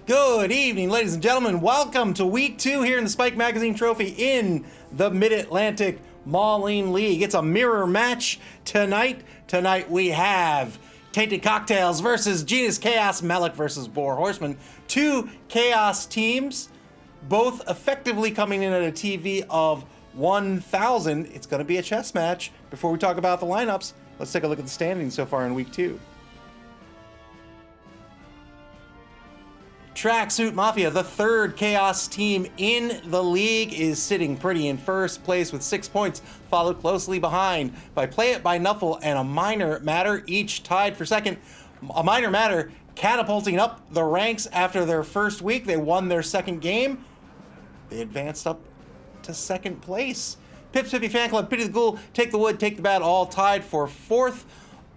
Good evening, ladies and gentlemen. Welcome to week 2 here in the Spike Magazine Trophy in the Mid-Atlantic Mauling League. It's a mirror match tonight. Tonight we have Tainted Cocktails versus Genus Chaos, Malik versus Boar Horseman. Two Chaos teams, both effectively coming in at a TV of 1,000. It's going to be a chess match. Before we talk about the lineups, let's take a look at the standings so far in week 2. Tracksuit Mafia, the third Chaos team in the league, is sitting pretty in first place with 6 points, followed closely behind by Play It by Nuffle and A Minor Matter, each tied for second. A Minor Matter catapulting up the ranks after their first week. They won their second game. They advanced up to second place. Pips Pippy Fan Club, Pity the Ghoul, Take the Wood, Take the Bad, all tied for fourth.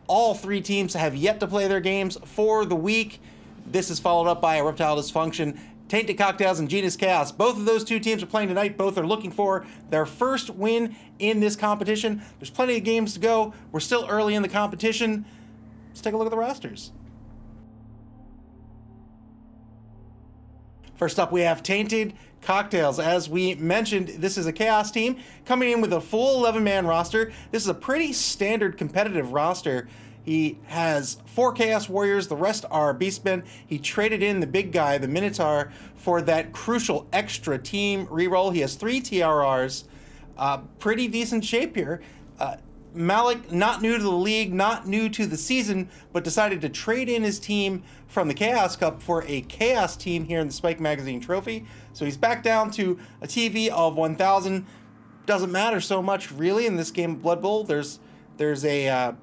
All three teams have yet to play their games for the week. This is followed up by a Reptile Dysfunction, Tainted Cocktails, and Genus Chaos. Both of those two teams are playing tonight. Both are looking for their first win in this competition. There's plenty of games to go. We're still early in the competition. Let's take a look at the rosters. First up, we have Tainted Cocktails. As we mentioned, this is a Chaos team coming in with a full 11-man roster. This is a pretty standard competitive roster. He has 4 Chaos Warriors, the rest are Beastmen. He traded in the big guy, the Minotaur, for that crucial extra team reroll. He has 3 TRRs. Pretty decent shape here. Malik, not new to the league, not new to the season, but decided to trade in his team from the Chaos Cup for a Chaos team here in the Spike Magazine Trophy. So he's back down to a TV of 1,000. Doesn't matter so much, really, in this game of Blood Bowl. There's a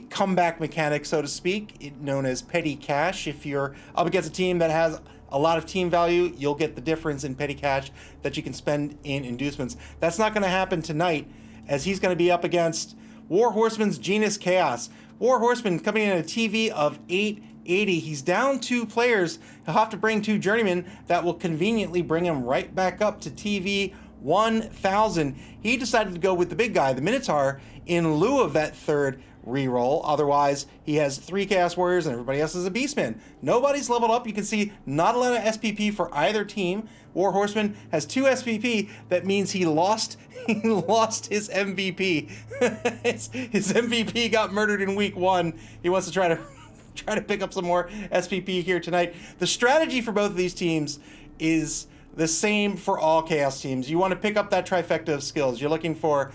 comeback mechanic, so to speak, known as petty cash. If you're up against a team that has a lot of team value, you'll get the difference in petty cash that you can spend in inducements. That's not going to happen tonight, as he's going to be up against War Horseman's Genus Chaos. War Horseman coming in at a TV of 880. He's down 2 players. He'll have to bring 2 journeymen that will conveniently bring him right back up to TV 1,000. He decided to go with the big guy, the Minotaur, in lieu of that third reroll. Otherwise, he has 3 Chaos Warriors and everybody else is a Beastman. Nobody's leveled up. You can see not a lot of SPP for either team. War Horseman has 2 SPP. That means he lost his MVP. his MVP got murdered in week 1. He wants to try to pick up some more SPP here tonight. The strategy for both of these teams is the same for all Chaos teams. You want to pick up that trifecta of skills. You're looking for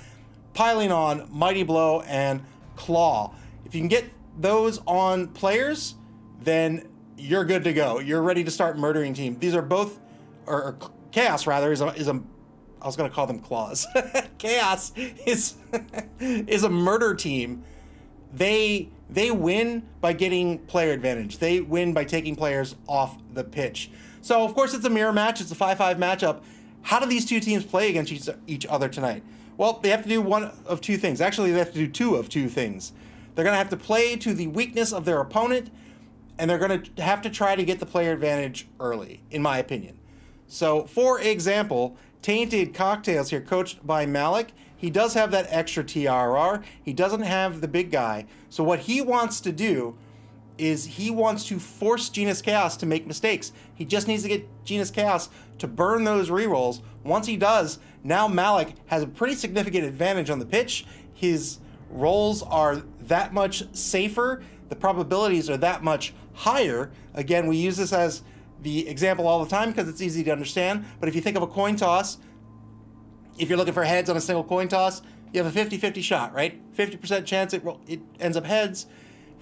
Piling On, Mighty Blow, and Claw. If you can get those on players, then you're good to go. You're ready to start murdering team. These are both, or Chaos rather, is a I was going to call them claws. Chaos is a murder team. They win by getting player advantage. They win by taking players off the pitch. So of course it's a mirror match. It's a 5-5 matchup. How do these two teams play against each other tonight? Well, they have to do one of 2 things. Actually, they have to do 2 of 2 things. They're going to have to play to the weakness of their opponent, and they're going to have to try to get the player advantage early, in my opinion. So, for example, Tainted Cocktails here, coached by Malik, he does have that extra TRR. He doesn't have the big guy. So what he wants to do is he wants to force Genus Chaos to make mistakes. He just needs to get Genus Chaos to burn those rerolls. Once he does, now Malik has a pretty significant advantage on the pitch. His rolls are that much safer. The probabilities are that much higher. Again, we use this as the example all the time because it's easy to understand. But if you think of a coin toss, if you're looking for heads on a single coin toss, you have a 50-50 shot, right? 50% chance it ends up heads,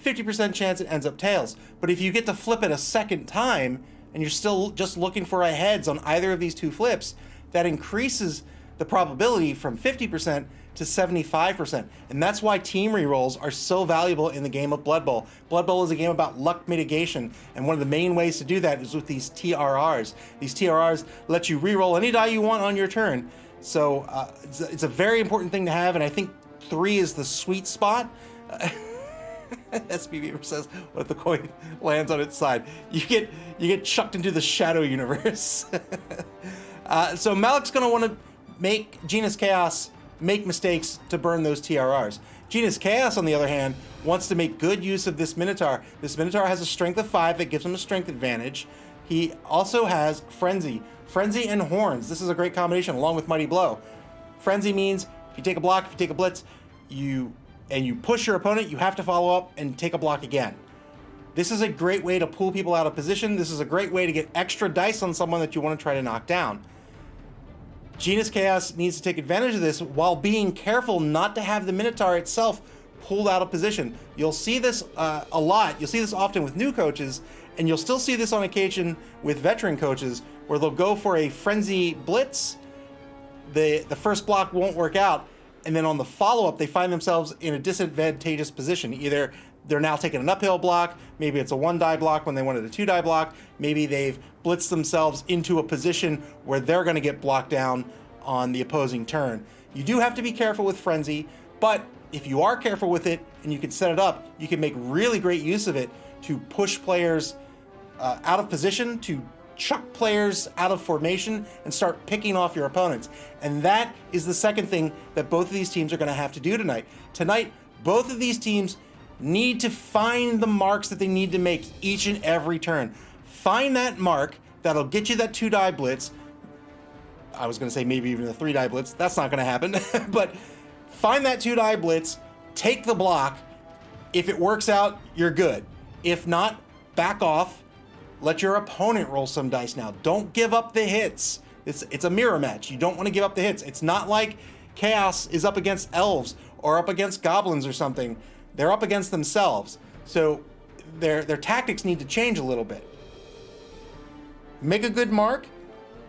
50% chance it ends up tails. But if you get to flip it a second time and you're still just looking for a heads on either of these 2 flips, that increases the probability from 50% to 75%. And that's why team rerolls are so valuable in the game of Blood Bowl. Blood Bowl is a game about luck mitigation, and one of the main ways to do that is with these TRRs. These TRRs let you reroll any die you want on your turn. So it's a very important thing to have, and I think 3 is the sweet spot. SPV says, what if the coin lands on its side? You get chucked into the shadow universe. So Malik's going to want to make Genus Chaos make mistakes to burn those TRRs. Genus Chaos, on the other hand, wants to make good use of this Minotaur. This Minotaur has a strength of 5 that gives him a strength advantage. he also has Frenzy. Frenzy and Horns. This is a great combination along with Mighty Blow. Frenzy means if you take a block, if you take a blitz, you push your opponent, you have to follow up and take a block again. This is a great way to pull people out of position. This is a great way to get extra dice on someone that you want to try to knock down. Genis Chaos needs to take advantage of this while being careful not to have the Minotaur itself pulled out of position. You'll see this a lot. You'll see this often with new coaches, and you'll still see this on occasion with veteran coaches where they'll go for a frenzy blitz. The first block won't work out, and then on the follow-up, they find themselves in a disadvantageous position. Either they're now taking an uphill block, maybe it's a 1-die block when they wanted a 2-die block, maybe they've blitzed themselves into a position where they're going to get blocked down on the opposing turn. You do have to be careful with Frenzy, but if you are careful with it and you can set it up, you can make really great use of it to push players out of position, to chuck players out of formation and start picking off your opponents. And that is the second thing that both of these teams are going to have to do tonight. Tonight, both of these teams need to find the marks that they need to make each and every turn. Find that mark that'll get you that 2-die blitz. I was going to say maybe even a 3-die blitz. That's not going to happen. But find that 2-die blitz, take the block. If it works out, you're good. If not, back off. Let your opponent roll some dice now. Don't give up the hits. It's a mirror match. You don't want to give up the hits. It's not like Chaos is up against elves or up against goblins or something. They're up against themselves. So their tactics need to change a little bit. Make a good mark.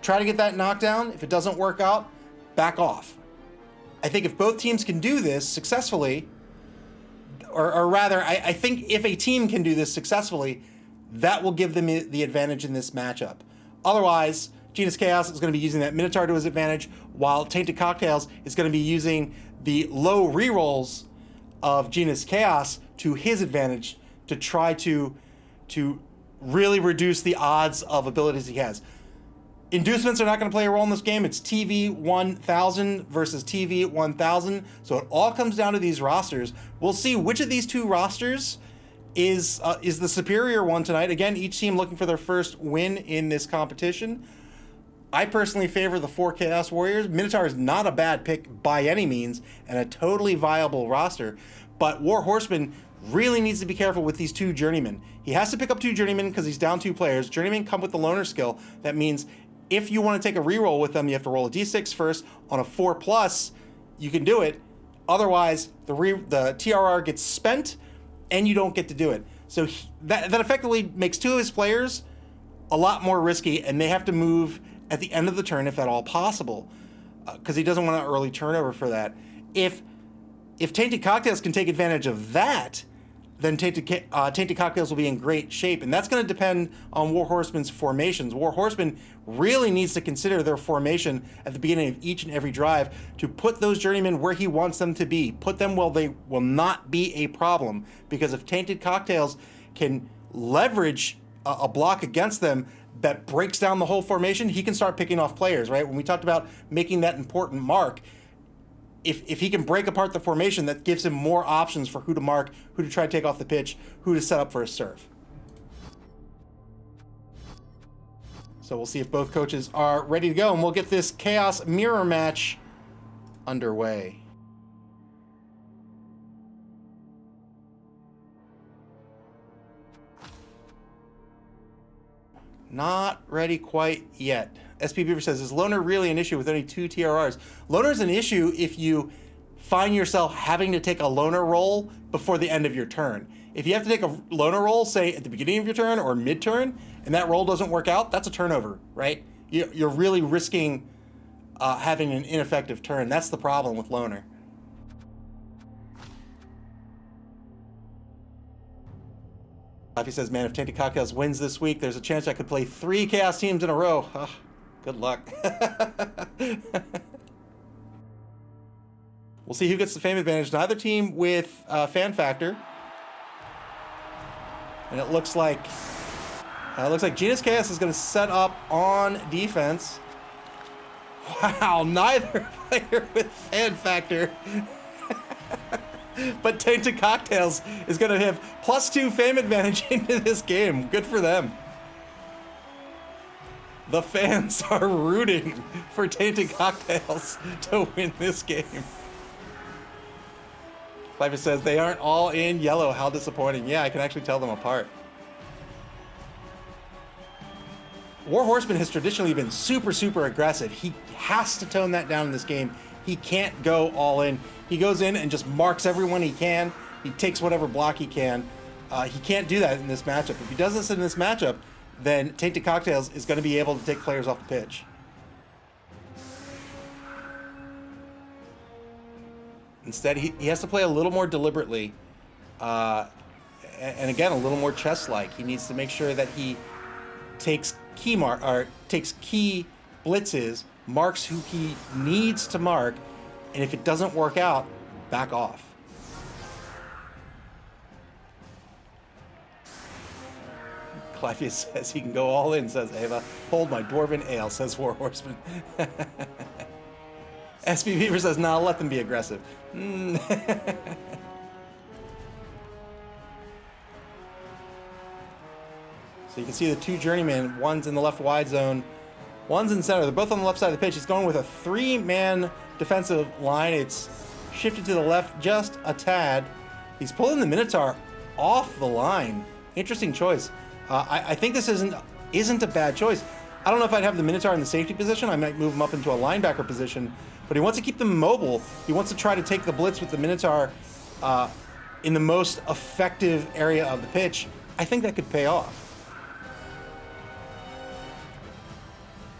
Try to get that knockdown. If it doesn't work out, back off. I think if both teams can do this successfully, or rather, I think if a team can do this successfully, that will give them the advantage in this matchup. Otherwise, Genis Chaos is going to be using that Minotaur to his advantage, while Tainted Cocktails is going to be using the low rerolls of Genis Chaos to his advantage to try to really reduce the odds of abilities he has. Inducements are not going to play a role in this game. It's TV 1000 versus TV 1000. So it all comes down to these rosters. We'll see which of these two rosters is the superior one tonight. Again, each team looking for their first win in this competition. I personally favor the 4 Chaos Warriors. Minotaur is not a bad pick by any means and a totally viable roster. But War Horseman really needs to be careful with these 2 Journeymen. He has to pick up 2 Journeymen because he's down 2 players. Journeymen come with the Loner skill. That means if you want to take a reroll with them, you have to roll a d6 first. On a 4+, you can do it. Otherwise, the TRR gets spent and you don't get to do it. So that effectively makes 2 of his players a lot more risky, and they have to move at the end of the turn if at all possible, because he doesn't want an early turnover for that. If Tainted Cocktails can take advantage of that, then Tainted Cocktails will be in great shape, and that's going to depend on War Horseman's formations. War Horseman really needs to consider their formation at the beginning of each and every drive to put those Journeymen where he wants them to be. Put them where they will not be a problem, because if Tainted Cocktails can leverage a block against them that breaks down the whole formation, he can start picking off players, right? When we talked about making that important mark, if he can break apart the formation, that gives him more options for who to mark, who to try to take off the pitch, who to set up for a serve. So we'll see if both coaches are ready to go, and we'll get this Chaos Mirror match underway. Not ready quite yet. SP Beaver says, is Loner really an issue with only 2 TRRs? Loner's an issue if you find yourself having to take a Loner roll before the end of your turn. If you have to take a Loner roll, say at the beginning of your turn or mid-turn, and that roll doesn't work out, that's a turnover, right? You're really risking having an ineffective turn. That's the problem with Loner. He says, man, if Tainted Cocktails wins this week, there's a chance I could play 3 Chaos teams in a row. Oh, good luck. We'll see who gets the fame advantage. Neither team with Fan Factor. And it looks like Genis Chaos is going to set up on defense. Wow, neither player with Fan Factor. But Tainted Cocktails is going to have +2 fame advantage into this game. Good for them. The fans are rooting for Tainted Cocktails to win this game. Clive says they aren't all in yellow. How disappointing. Yeah, I can actually tell them apart. War Horseman has traditionally been super, super aggressive. He has to tone that down in this game. He can't go all in. He goes in and just marks everyone he can. He takes whatever block he can. He can't do that in this matchup. If he does this in this matchup, then Tainted Cocktails is going to be able to take players off the pitch. Instead, he has to play a little more deliberately. And again, a little more chess-like. He needs to make sure that he takes key blitzes, marks who he needs to mark, and if it doesn't work out, back off. Clypheus says he can go all in, says Ava. Hold my Dwarven Ale, says War Horseman. SB Beaver says, nah, let them be aggressive. So you can see the two journeymen, one's in the left wide zone, one's in center. They're both on the left side of the pitch. He's going with a 3-man defensive line. It's shifted to the left just a tad. He's pulling the Minotaur off the line. Interesting choice. I think this isn't a bad choice. I don't know if I'd have the Minotaur in the safety position. I might move him up into a linebacker position, but he wants to keep them mobile. He wants to try to take the blitz with the Minotaur in the most effective area of the pitch. I think that could pay off.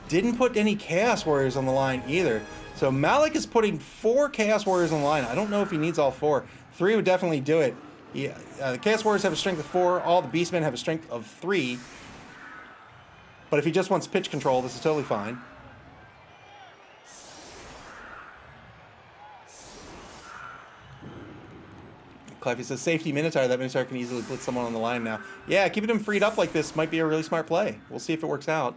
Didn't put any Chaos Warriors on the line either. So Malik is putting 4 Chaos Warriors on the line. I don't know if he needs all 4. 3 would definitely do it. Yeah, the Chaos Warriors have a strength of 4. All the Beastmen have a strength of 3. But if he just wants pitch control, this is totally fine. Cleffy says, safety Minotaur. That Minotaur can easily blitz someone on the line now. Yeah, keeping him freed up like this might be a really smart play. We'll see if it works out.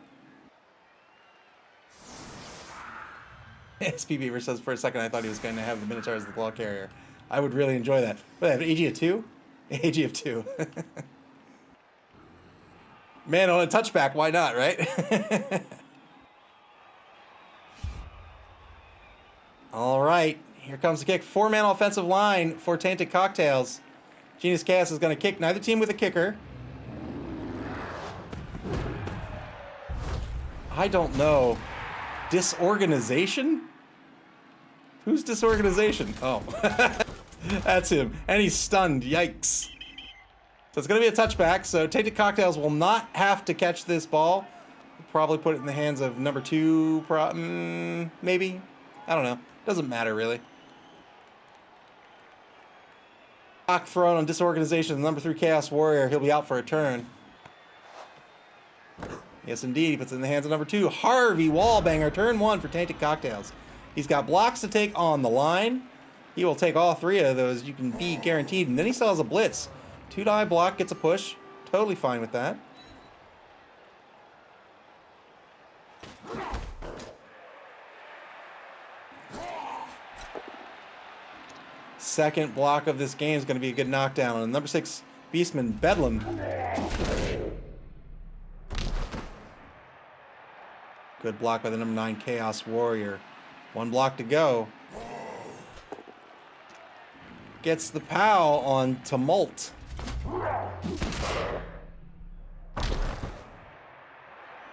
SP Beaver says, for a second, I thought he was going to have the Minotaur as the ball carrier. I would really enjoy that. But I have an AG of 2? AG of 2. Man, on a touchback, why not, right? All right, here comes the kick. 4-man offensive line for Tainted Cocktails. Genius Chaos is going to kick. Neither team with a kicker. I don't know. Disorganization? Who's Disorganization? Oh. That's him. And he's stunned. Yikes. So it's going to be a touchback. So Tainted Cocktails will not have to catch this ball. Probably put it in the hands of number 2. Maybe. I don't know. Doesn't matter, really. Block thrown on Disorganization. Number 3 Chaos Warrior. He'll be out for a turn. Yes, indeed. He puts it in the hands of number 2. Harvey Wallbanger. Turn 1 for Tainted Cocktails. He's got blocks to take on the line. He will take all 3 of those. You can be guaranteed. And then he still has a blitz. 2-die block, gets a push. Totally fine with that. Second block of this game is going to be a good knockdown. And number 6 Beastman, Bedlam. Good block by the number 9 Chaos Warrior. 1 block to go. Gets the POW on Tumult.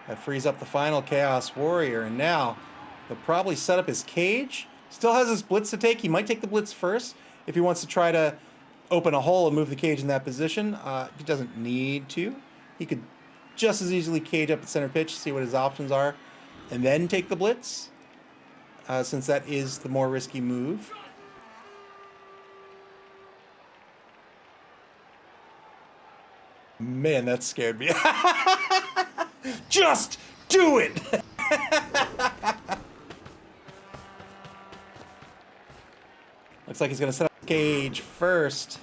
That frees up the final Chaos Warrior. And now he'll probably set up his cage. Still has his blitz to take. He might take the blitz first if he wants to try to open a hole and move the cage in that position. He doesn't need to. He could just as easily cage up at center pitch, see what his options are, and then take the blitz, since that is the more risky move. Man, that scared me. Just do it! Looks like he's going to set up Cage first.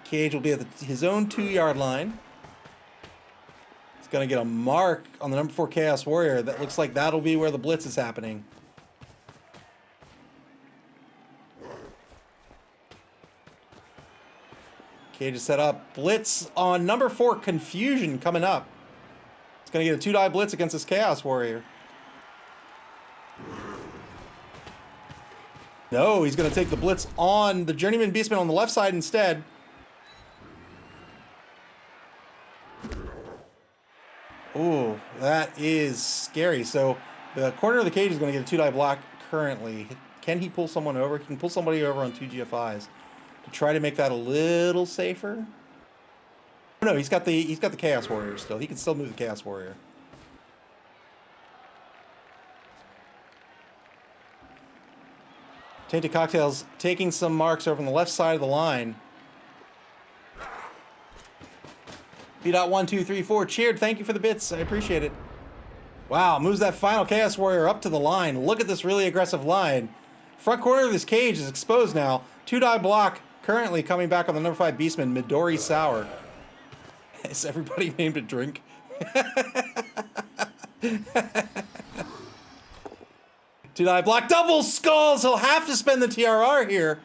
Cage will be at his own 2-yard line. He's going to get a mark on the number 4 Chaos Warrior. That looks like that'll be where the blitz is happening. Cage is set up. Blitz on number 4 Confusion coming up. It's Gonna get a 2-die blitz against this Chaos Warrior. No, he's gonna take the blitz on the Journeyman Beastman on the left side instead. Ooh, that is scary. So the corner of the cage is gonna get a 2-die block currently. Can he pull someone over? He can pull somebody over on 2 GFIs to try to make that a little safer. No, he's got the Chaos Warrior still. He can still move the Chaos Warrior. Tainted Cocktails taking some marks over on the left side of the line. B.1234 cheered. Thank you for the bits. I appreciate it. Wow, moves that final Chaos Warrior up to the line. Look at this really aggressive line. Front corner of this cage is exposed now. 2-die block currently coming back on the number 5 Beastman, Midori Sour. Is everybody named a drink? 2-die block, double skulls. He'll have to spend the TRR here.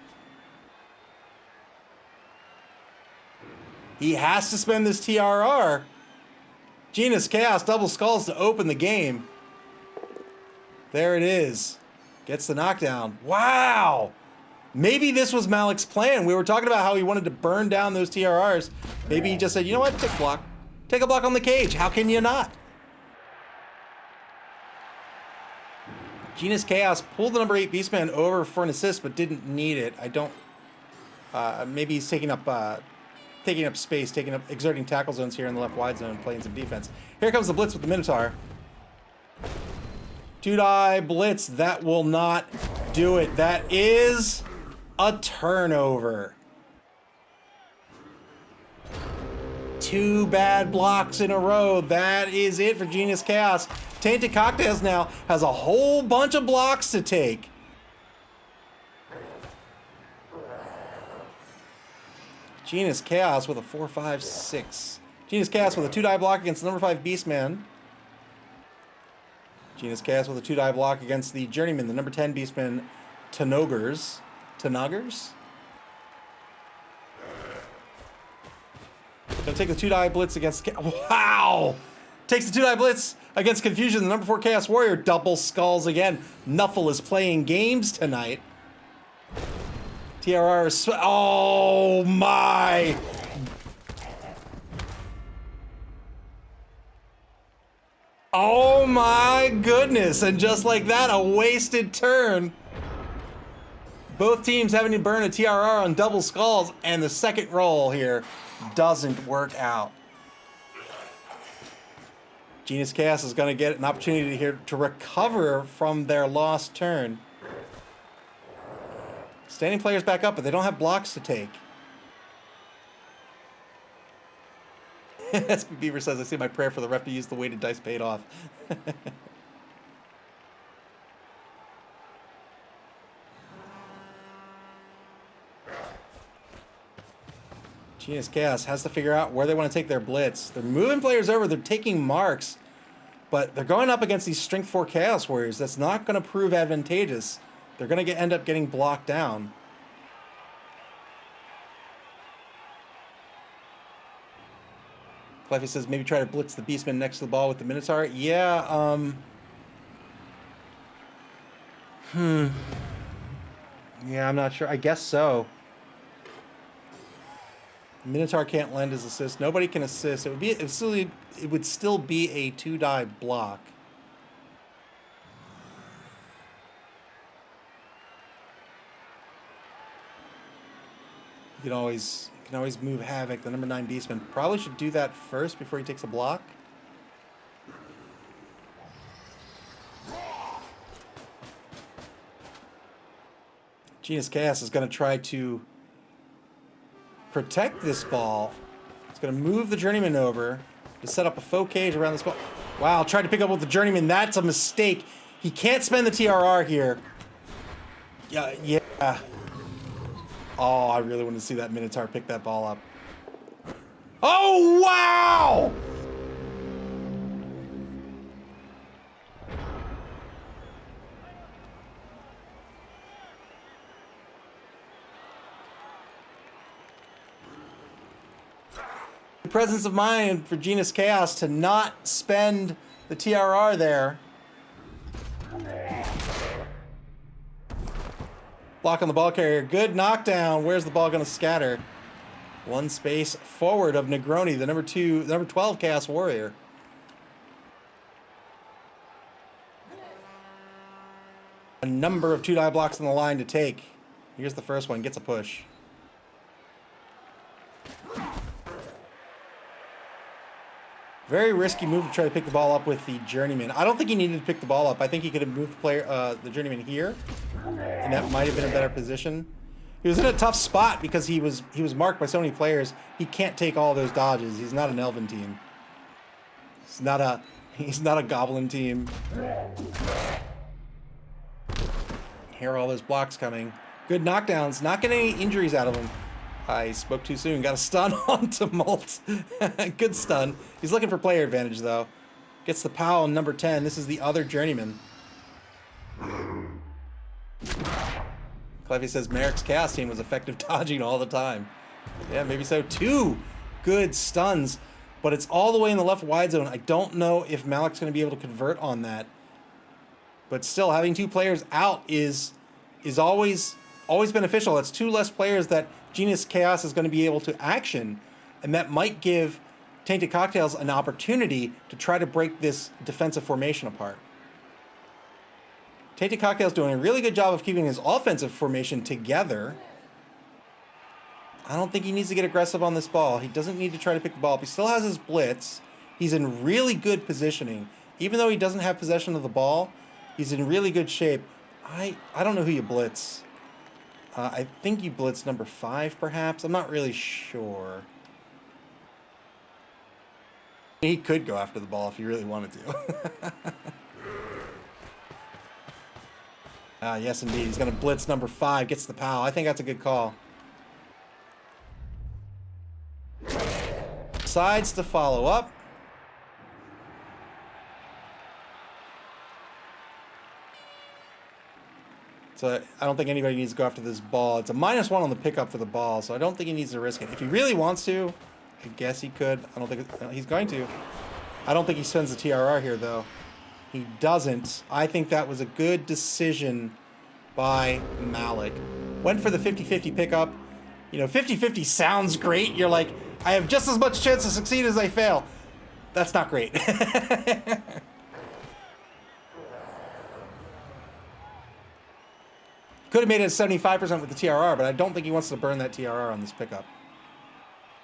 He has to spend this TRR. Genus Chaos double skulls to open the game. There it is. Gets the knockdown. Wow. Maybe this was Malik's plan. We were talking about how he wanted to burn down those TRRs. Maybe he just said, you know what, take block. Take a block on the cage. How can you not? Genus Chaos pulled the number 8 Beastman over for an assist, but didn't need it. I don't... maybe he's taking up space, exerting tackle zones here in the left wide zone, playing some defense. Here comes the blitz with the Minotaur. 2-die blitz. That will not do it. That is a turnover. 2 bad blocks in a row. That is it for Genus Chaos. Tainted Cocktails now has a whole bunch of blocks to take. Genus Chaos with a 4-5-6. Genus Chaos with a 2-die block against the number 5 Beastman. Genus Chaos with a 2-die block against the Journeyman, the number 10 Beastman, Tanogers. Tanogers? Gonna take the 2-die blitz against... Wow! Takes the 2-die blitz against Confusion, the number 4 Chaos Warrior. Double skulls again. Nuffle is playing games tonight. TRR is... Oh my! Oh my goodness! And just like that, a wasted turn. Both teams having to burn a TRR on double skulls, and the second roll here doesn't work out. Genus Chaos is going to get an opportunity here to recover from their lost turn. Standing players back up, but they don't have blocks to take. SB Beaver says, I say my prayer for the ref to use the weighted dice paid off. Genus Chaos has to figure out where they want to take their blitz. They're moving players over, they're taking marks, but they're going up against these Strength 4 Chaos Warriors. That's not going to prove advantageous. They're going to end up getting blocked down. Cleffy says maybe try to blitz the Beastman next to the ball with the Minotaur. Yeah, yeah, I'm not sure. I guess so. Minotaur can't lend his assist. Nobody can assist. It would still be a 2-die block. You can always move Havoc, the number 9 Beastman. Probably should do that first before he takes a block. Genus Chaos is going to try to protect this ball. It's going to move the Journeyman over to set up a faux cage around this ball. Wow, tried to pick up with the Journeyman. That's a mistake. He can't spend the TRR here. Yeah. Oh, I really wanted to see that Minotaur pick that ball up. Oh, wow! The presence of mind for Genus Chaos to not spend the TRR there. Block on the ball carrier. Good knockdown. Where's the ball going to scatter? One space forward of Negroni, the number 12 Chaos Warrior. A number of 2-die blocks on the line to take. Here's the first one. Gets a push. Very risky move to try to pick the ball up with the Journeyman. I don't think he needed to pick the ball up. I think he could have moved the Journeyman here, and that might have been a better position. He was in a tough spot because he was marked by so many players. He can't take all those dodges. He's not an Elven team. He's not a Goblin team. Hear all those blocks coming. Good knockdowns. Not getting any injuries out of him. I spoke too soon. Got a stun onto Molt. Good stun. He's looking for player advantage, though. Gets the POW on number 10. This is the other Journeyman. Cleffy says Merrick's Chaos team was effective dodging all the time. Yeah, maybe so. 2 good stuns, but it's all the way in the left wide zone. I don't know if Malik's going to be able to convert on that. But still, having 2 players out is always beneficial. That's 2 less players that Genus Chaos is going to be able to action, and that might give Tainted Cocktails an opportunity to try to break this defensive formation apart. Tainted Cocktails doing a really good job of keeping his offensive formation together. I don't think he needs to get aggressive on this ball. He doesn't need to try to pick the ball up. He still has his blitz. He's in really good positioning. Even though he doesn't have possession of the ball, he's in really good shape. I don't know who you blitz. I think you blitz number 5, perhaps. I'm not really sure. He could go after the ball if he really wanted to. Yes, indeed. He's going to blitz number 5. Gets the POW. I think that's a good call. Decides to follow up. So I don't think anybody needs to go after this ball. It's a -1 on the pickup for the ball, so I don't think he needs to risk it. If he really wants to, I guess he could. I don't think he's going to. I don't think he spends the TRR here, though. He doesn't. I think that was a good decision by Malik. Went for the 50-50 pickup. You know, 50-50 sounds great. You're like, I have just as much chance to succeed as I fail. That's not great. Could have made it 75% with the TRR, but I don't think he wants to burn that TRR on this pickup.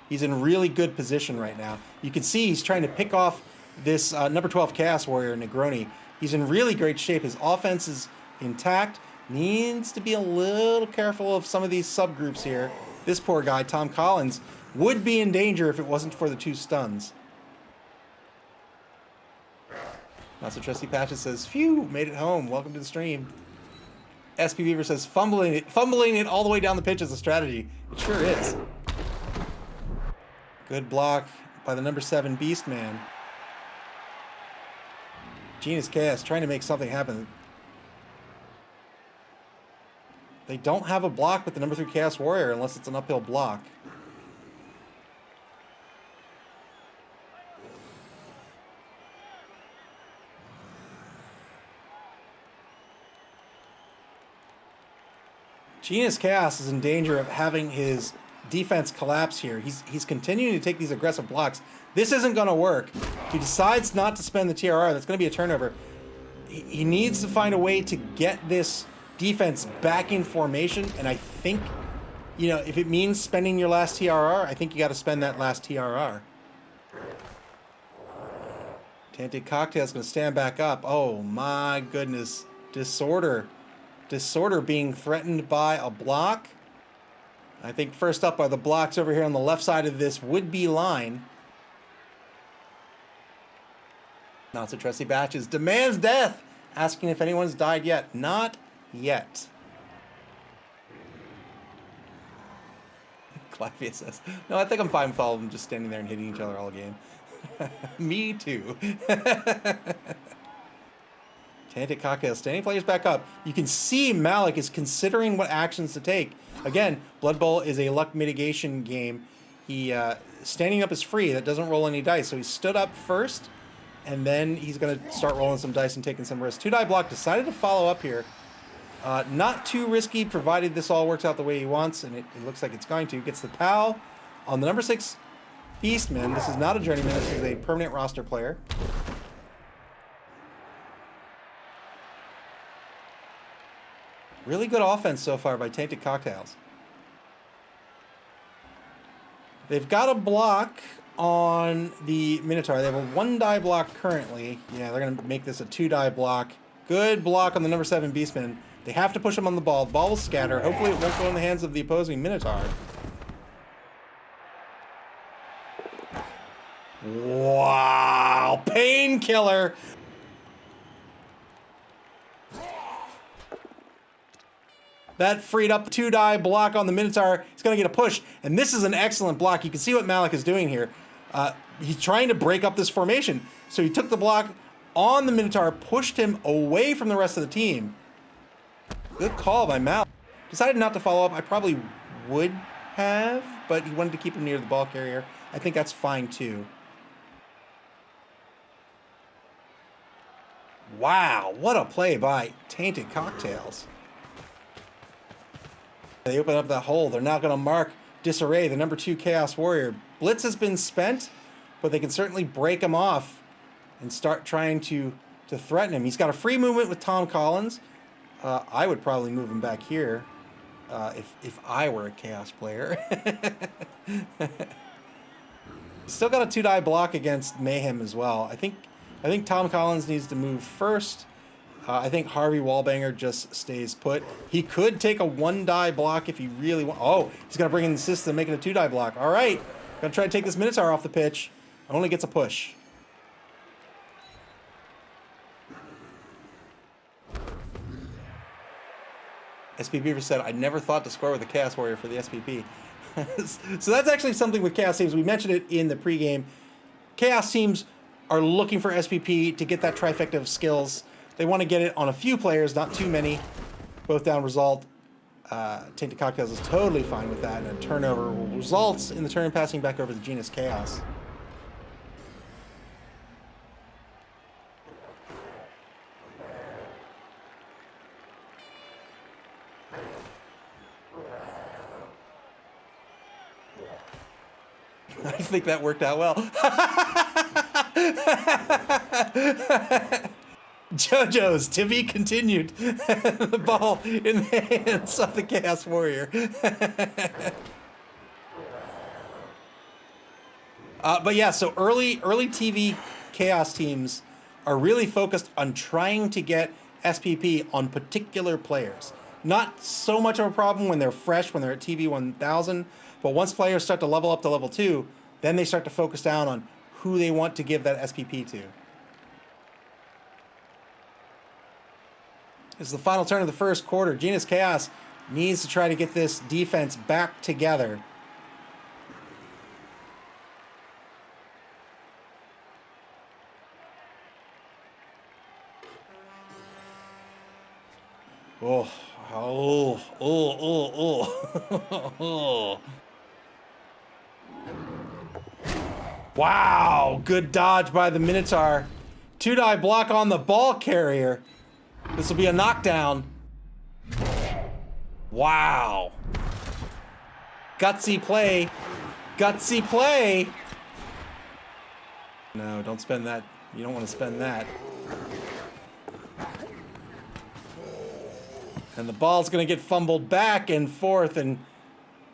He's in really good position right now. You can see he's trying to pick off this number 12 Chaos Warrior, Negroni. He's in really great shape. His offense is intact. Needs to be a little careful of some of these subgroups here. This poor guy, Tom Collins, would be in danger if it wasn't for the 2 stuns. Not so trusty Patches says, phew, made it home. Welcome to the stream. SP Beaver says, fumbling it all the way down the pitch is a strategy. It sure is. Good block by the number 7 Beastman. Genus Chaos trying to make something happen. They don't have a block with the number 3 Chaos Warrior unless it's an uphill block. Genus Chaos is in danger of having his defense collapse here. He's continuing to take these aggressive blocks. This isn't going to work. If he decides not to spend the TRR, that's going to be a turnover. He needs to find a way to get this defense back in formation, and I think, you know, if it means spending your last TRR, I think you got to spend that last TRR. Tainted Cocktail's going to stand back up. Oh my goodness. Disorder. Disorder being threatened by a block. I think first up are the blocks over here on the left side of this would-be line. Not so trusty Batches demands death, asking if anyone's died yet. Not yet. Clavius says, no, I think I'm fine with all of them just standing there and hitting each other all game. Me too. Tainted Cocktail standing players back up. You can see Malik is considering what actions to take. Again, Blood Bowl is a luck mitigation game. He standing up is free. That doesn't roll any dice. So he stood up first, and then he's going to start rolling some dice and taking some risks. 2-die block decided to follow up here. Not too risky, provided this all works out the way he wants, and it looks like it's going to. Gets the POW on the number 6 Beastman. This is not a journeyman. This is a permanent roster player. Really good offense so far by Tainted Cocktails. They've got a block on the Minotaur. They have a 1-die block currently. Yeah, they're going to make this a 2-die block. Good block on the number 7 Beastman. They have to push him on the ball. The ball will scatter. Hopefully it won't go in the hands of the opposing Minotaur. Wow! Painkiller! That freed up the 2-die block on the Minotaur. He's going to get a push. And this is an excellent block. You can see what Malik is doing here. He's trying to break up this formation. So he took the block on the Minotaur, pushed him away from the rest of the team. Good call by Malik. Decided not to follow up. I probably would have, but he wanted to keep him near the ball carrier. I think that's fine too. Wow, what a play by Tainted Cocktails. They open up that hole. They're not going to mark Disarray, the number 2 Chaos Warrior. Blitz has been spent, but they can certainly break him off and start trying to threaten him. He's got a free movement with Tom Collins. I would probably move him back here if I were a Chaos player. Still got a 2-die block against Mayhem as well. I think Tom Collins needs to move first. I think Harvey Wallbanger just stays put. He could take a 1-die block if he really wants. Oh, he's going to bring in the system, make it a 2-die block. All right. Going to try to take this Minotaur off the pitch. Only gets a push. SP Beaver said, I never thought to score with a Chaos Warrior for the SPP. So that's actually something with Chaos teams. We mentioned it in the pregame. Chaos teams are looking for SPP to get that trifecta of skills. They want to get it on a few players, not too many. Both down result. Tainted Cocktails is totally fine with that, and a turnover results in the turn passing back over to Genus Chaos. I think that worked out well. JoJo's to be continued. The ball in the hands of the Chaos Warrior. But yeah, so early TV Chaos teams are really focused on trying to get SPP on particular players. Not so much of a problem when they're fresh, when they're at TV 1000, but once players start to level up to level 2, then they start to focus down on who they want to give that SPP to. This is the final turn of the first quarter. Genus Chaos needs to try to get this defense back together. Oh, oh, oh, oh, oh. Wow, good dodge by the Minotaur. 2-die block on the ball carrier. This will be a knockdown. Wow. Gutsy play. Gutsy play. No, don't spend that. You don't want to spend that. And the ball's going to get fumbled back and forth and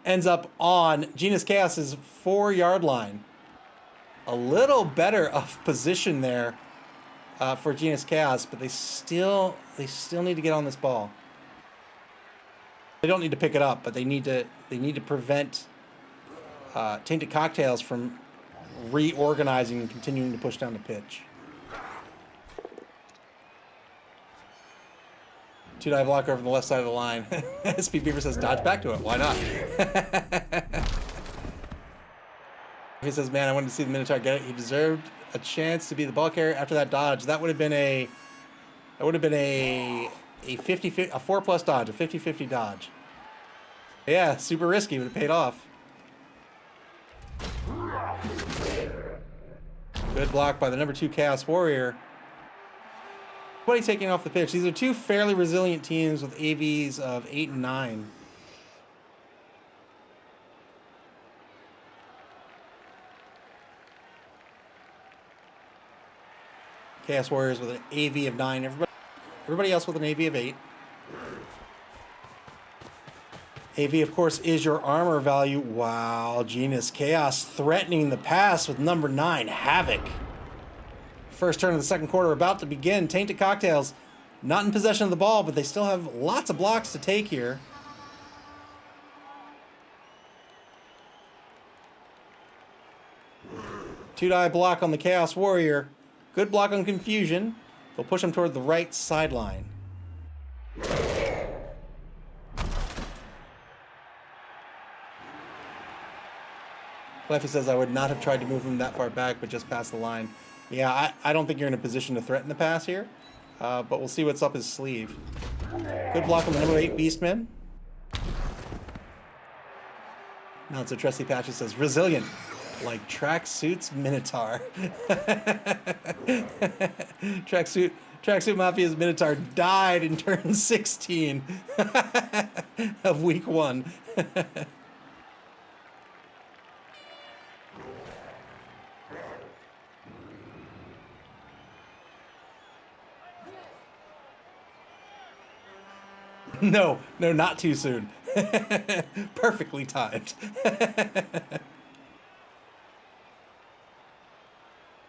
ends up on Genus Chaos's 4-yard line. A little better of position there for Genus Chaos, but they still need to get on this ball. They don't need to pick it up, but they need to prevent Tainted Cocktails from reorganizing and continuing to push down the pitch. 2-die block over the left side of the line. SP Beaver says dodge back to it. Why not? He says, man, I wanted to see the Minotaur get it. He deserved a chance to be the ball carrier after that dodge. That would have been a 4+ dodge, a 50-50 dodge. Yeah, super risky, but it paid off. Good block by the number 2 Chaos Warrior. Everybody taking off the pitch. These are two fairly resilient teams with AVs of 8 and 9. Chaos Warriors with an AV of 9. Everybody else with an AV of 8. AV, of course, is your armor value. Wow, Genius Chaos threatening the pass with number 9, Havoc. First turn of the second quarter about to begin. Tainted Cocktails not in possession of the ball, but they still have lots of blocks to take here. Two-die block on the Chaos Warrior. Good block on Confusion. They'll push him toward the right sideline. Cleffy says, I would not have tried to move him that far back, but just past the line. Yeah, I don't think you're in a position to threaten the pass here, but we'll see what's up his sleeve. Good block on the number 8 Beastman. Now it's a Trusty Patches says, resilient, like Tracksuit's Minotaur. Tracksuit Mafia's Minotaur died in turn 16 of week 1. No, not too soon. Perfectly timed.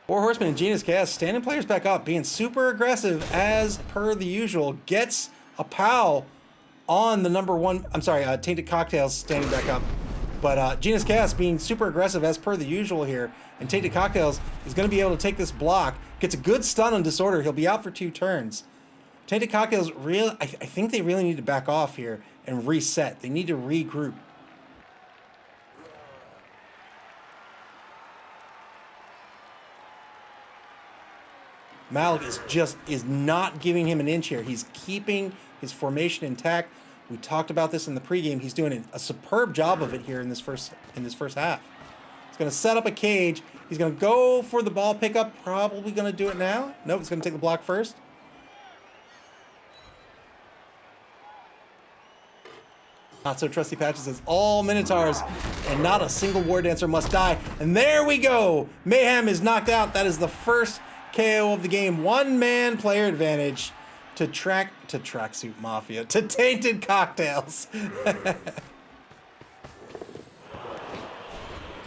Four Horsemen and Genius Chaos standing players back up, being super aggressive as per the usual. Gets a POW on the number 1. I'm sorry, Tainted Cocktails standing back up. But Genius Chaos being super aggressive as per the usual here. And Tainted Cocktails is going to be able to take this block. Gets a good stun on Disorder. He'll be out for 2 turns. Tainted Cocktails, I think they really need to back off here and reset. They need to regroup. Malik is not giving him an inch here. He's keeping his formation intact. We talked about this in the pregame. He's doing a superb job of it here in this first half. He's going to set up a cage. He's going to go for the ball pickup. Probably going to do it now. Nope, he's going to take the block first. Not so Trusty Patches says, all Minotaurs and not a single War Dancer must die. And there we go. Mayhem is knocked out. That is the first KO of the game. 1-man player advantage to Tracksuit Mafia, to Tainted Cocktails.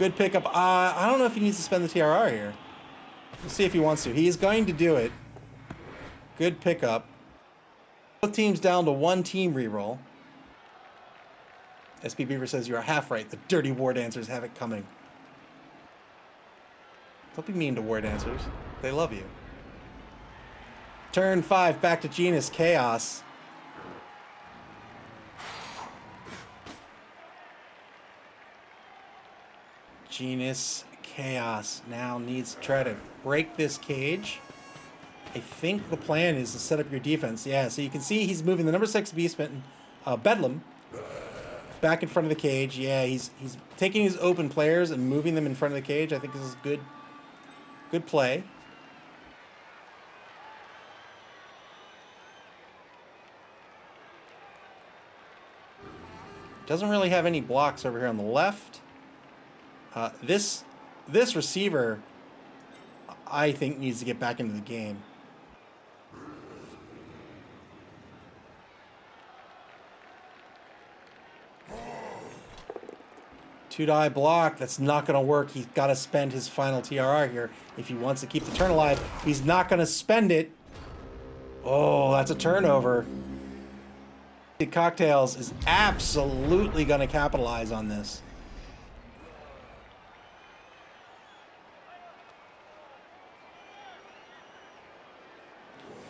Good pickup. I don't know if he needs to spend the TRR here. We'll see if he wants to. He is going to do it. Good pickup. Both teams down to 1 team reroll. SP Beaver says, you are half right. The dirty War Dancers have it coming. Don't be mean to War Dancers. They love you. Turn 5, back to Genius Chaos. Genius Chaos now needs to try to break this cage. I think the plan is to set up your defense. Yeah, so you can see he's moving the number 6 Beastman, Bedlam, back in front of the cage. Yeah, he's taking his open players and moving them in front of the cage. I think this is good play. Doesn't really have any blocks over here on the left. This receiver, I think, needs to get back into the game. Two-die block, that's not going to work. He's got to spend his final TRR here if he wants to keep the turn alive. He's not going to spend it. Oh, that's a turnover. The Cocktails is absolutely going to capitalize on this.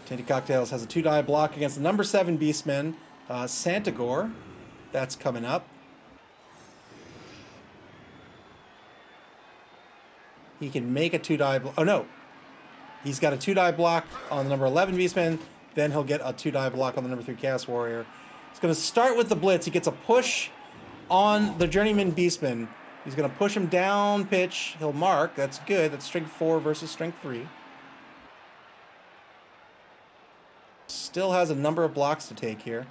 Tainted Cocktails has a 2-die block against the number 7 Beastmen, Santagore. That's coming up. He can make a 2-die block. Oh, no. He's got a 2-die block on the number 11 Beastman. Then he'll get a 2-die block on the number 3 Chaos Warrior. He's going to start with the blitz. He gets a push on the Journeyman Beastman. He's going to push him down pitch. He'll mark. That's good. That's strength 4 versus strength 3. Still has a number of blocks to take here.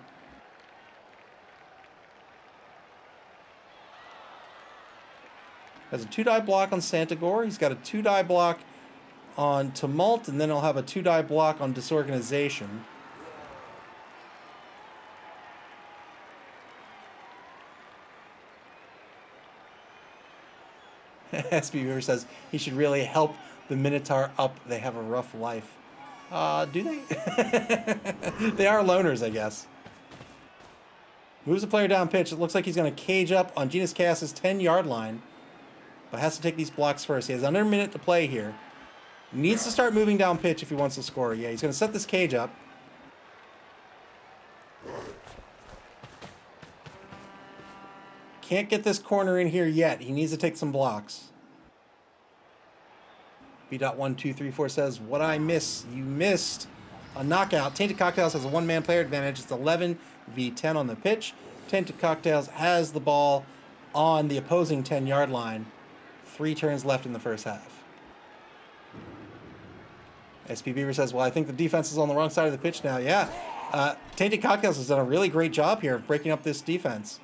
Has a 2-die block on Santagor. He's got a 2-die block on Tumult, and then he'll have a 2-die block on Disorganization. SB River says he should really help the Minotaur up. They have a rough life. Do they? They are loners, I guess. Moves the player down pitch. It looks like he's going to cage up on Genus Chaos's 10-yard line, but has to take these blocks first. He has under a minute to play here. Needs to start moving down pitch if he wants to score. Yeah, he's going to set this cage up. Can't get this corner in here yet. He needs to take some blocks. B.1234 says, what I miss? You missed a knockout. Tainted Cocktails has a one-man player advantage. It's 11 v 10 on the pitch. Tainted Cocktails has the ball on the opposing 10-yard line. 3 turns left in the first half. SP Beaver says, well, I think the defense is on the wrong side of the pitch now. Yeah, Tainted Cocktails has done a really great job here of breaking up this defense.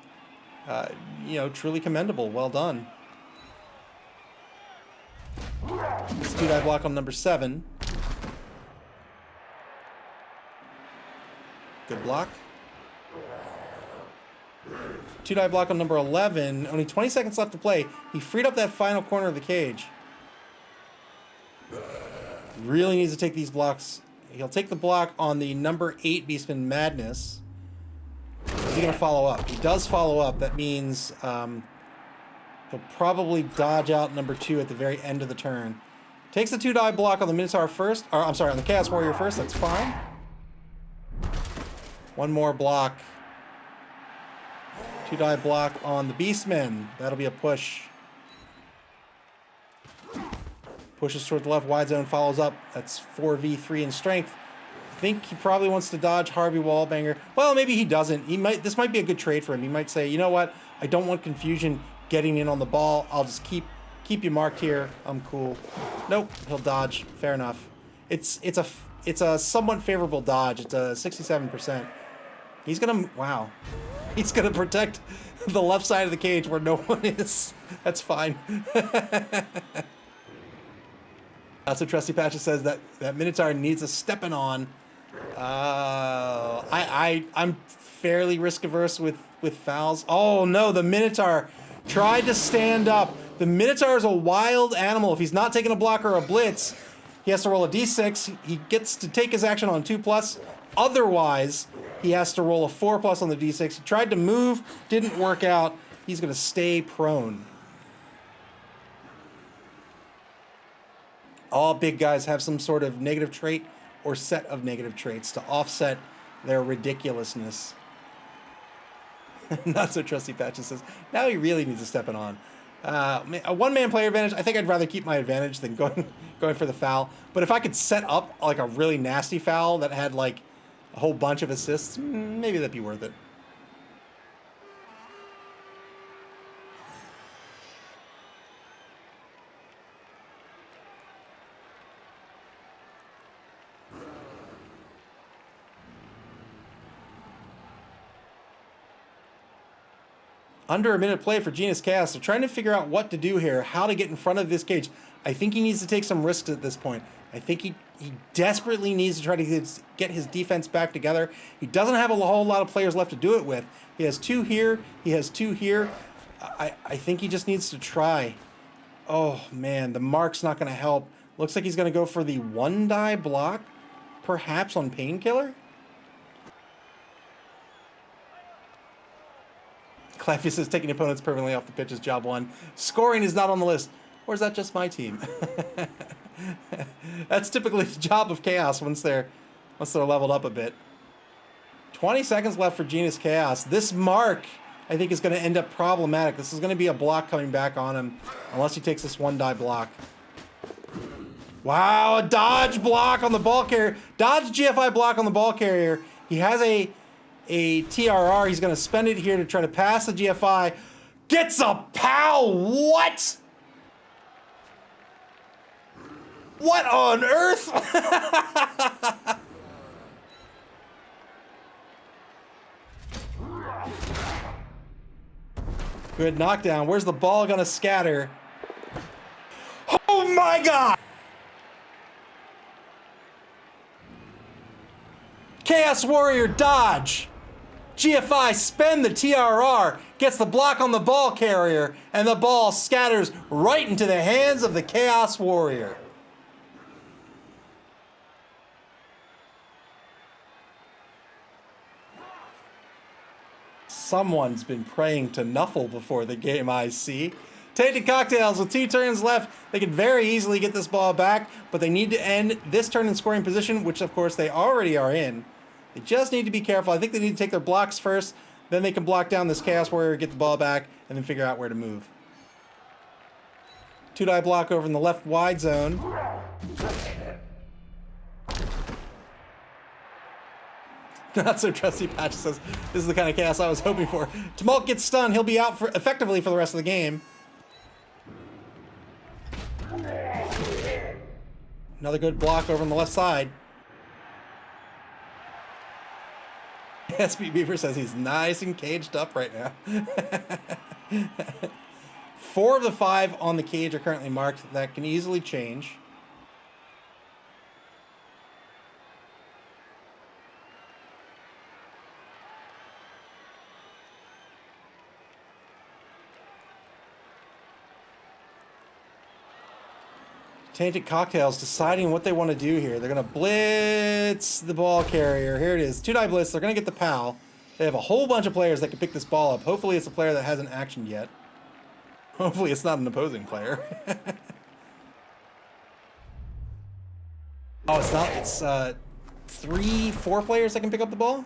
You know, truly commendable. Well done. It's 2-die block on number 7. Good block. 2-die block on number 11. Only 20 seconds left to play. He freed up that final corner of the cage. Really needs to take these blocks. He'll take the block on the number 8 Beastman Madness. Is he going to follow up? He does follow up. That means he'll probably dodge out number 2 at the very end of the turn. Takes the 2-die block on the Minotaur first. Or, I'm sorry, on the Chaos Warrior first. That's fine. One more block. 2-die block on the Beastman. That'll be a push. Pushes toward the left, wide zone, follows up. That's 4v3 in strength. I think he probably wants to dodge Harvey Wallbanger. Well, maybe he doesn't. He might. This might be a good trade for him. He might say, you know what? I don't want confusion getting in on the ball. I'll just keep you marked here. I'm cool. Nope, he'll dodge. Fair enough. It's a somewhat favorable dodge. It's a 67%. He's gonna wow. He's gonna protect the left side of the cage where no one is. That's fine. So Trusty Patches says that Minotaur needs a stepping on. I'm fairly risk averse with fouls. Oh no, the Minotaur tried to stand up. The Minotaur is a wild animal. If he's not taking a block or a blitz, he has to roll a d6. He gets to take his action on 2+. Otherwise, he has to roll a 4+ on the d6. He tried to move, didn't work out. He's going to stay prone. All big guys have some sort of negative trait or set of negative traits to offset their ridiculousness. Not so Trusty Patches says, now he really needs to step it on. A one-man player advantage, I think I'd rather keep my advantage than going for the foul. But if I could set up like a really nasty foul that had like a whole bunch of assists, maybe that'd be worth it. Under a minute play for Genus Chaos. They're trying to figure out what to do here, how to get in front of this cage. I think he needs to take some risks at this point. I think he desperately needs to try to get his defense back together. He doesn't have a whole lot of players left to do it with. He has 2 here. He has 2 here. I think he just needs to try. Oh, man, the mark's not going to help. Looks like he's going to go for the 1-die block, perhaps on Painkiller. Claffy says taking opponents permanently off the pitch is job 1. Scoring is not on the list. Or is that just my team? That's typically the job of Chaos once they're leveled up a bit. 20 seconds left for Genus Chaos. This mark, I think, is going to end up problematic. This is going to be a block coming back on him unless he takes this 1-die block. Wow, a dodge block on the ball carrier. Dodge GFI block on the ball carrier. He has a TRR. He's going to spend it here to try to pass the GFI. Gets a POW! What? What on earth? Good knockdown. Where's the ball gonna scatter? Oh my god! Chaos Warrior dodge! GFI spend the TRR, gets the block on the ball carrier, and the ball scatters right into the hands of the Chaos Warrior. Someone's been praying to Nuffle before the game, I see. Tainted Cocktails with 2 turns left. They can very easily get this ball back, but they need to end this turn in scoring position, which of course they already are in. They just need to be careful. I think they need to take their blocks first, then they can block down this Chaos Warrior, get the ball back, and then figure out where to move. 2-die block over in the left wide zone. Not so trusty Patch says, this is the kind of chaos I was hoping for. Tumult gets stunned. He'll be out effectively for the rest of the game. Another good block over on the left side. SB Beaver says he's nice and caged up right now. 4 of the 5 on the cage are currently marked. That can easily change. Tainted Cocktails deciding what they want to do here. They're going to blitz the ball carrier. Here it is. 2-die blitz. They're going to get the POW. They have a whole bunch of players that can pick this ball up. Hopefully it's a player that hasn't actioned yet. Hopefully it's not an opposing player. Oh, it's not. It's 3, 4 players that can pick up the ball.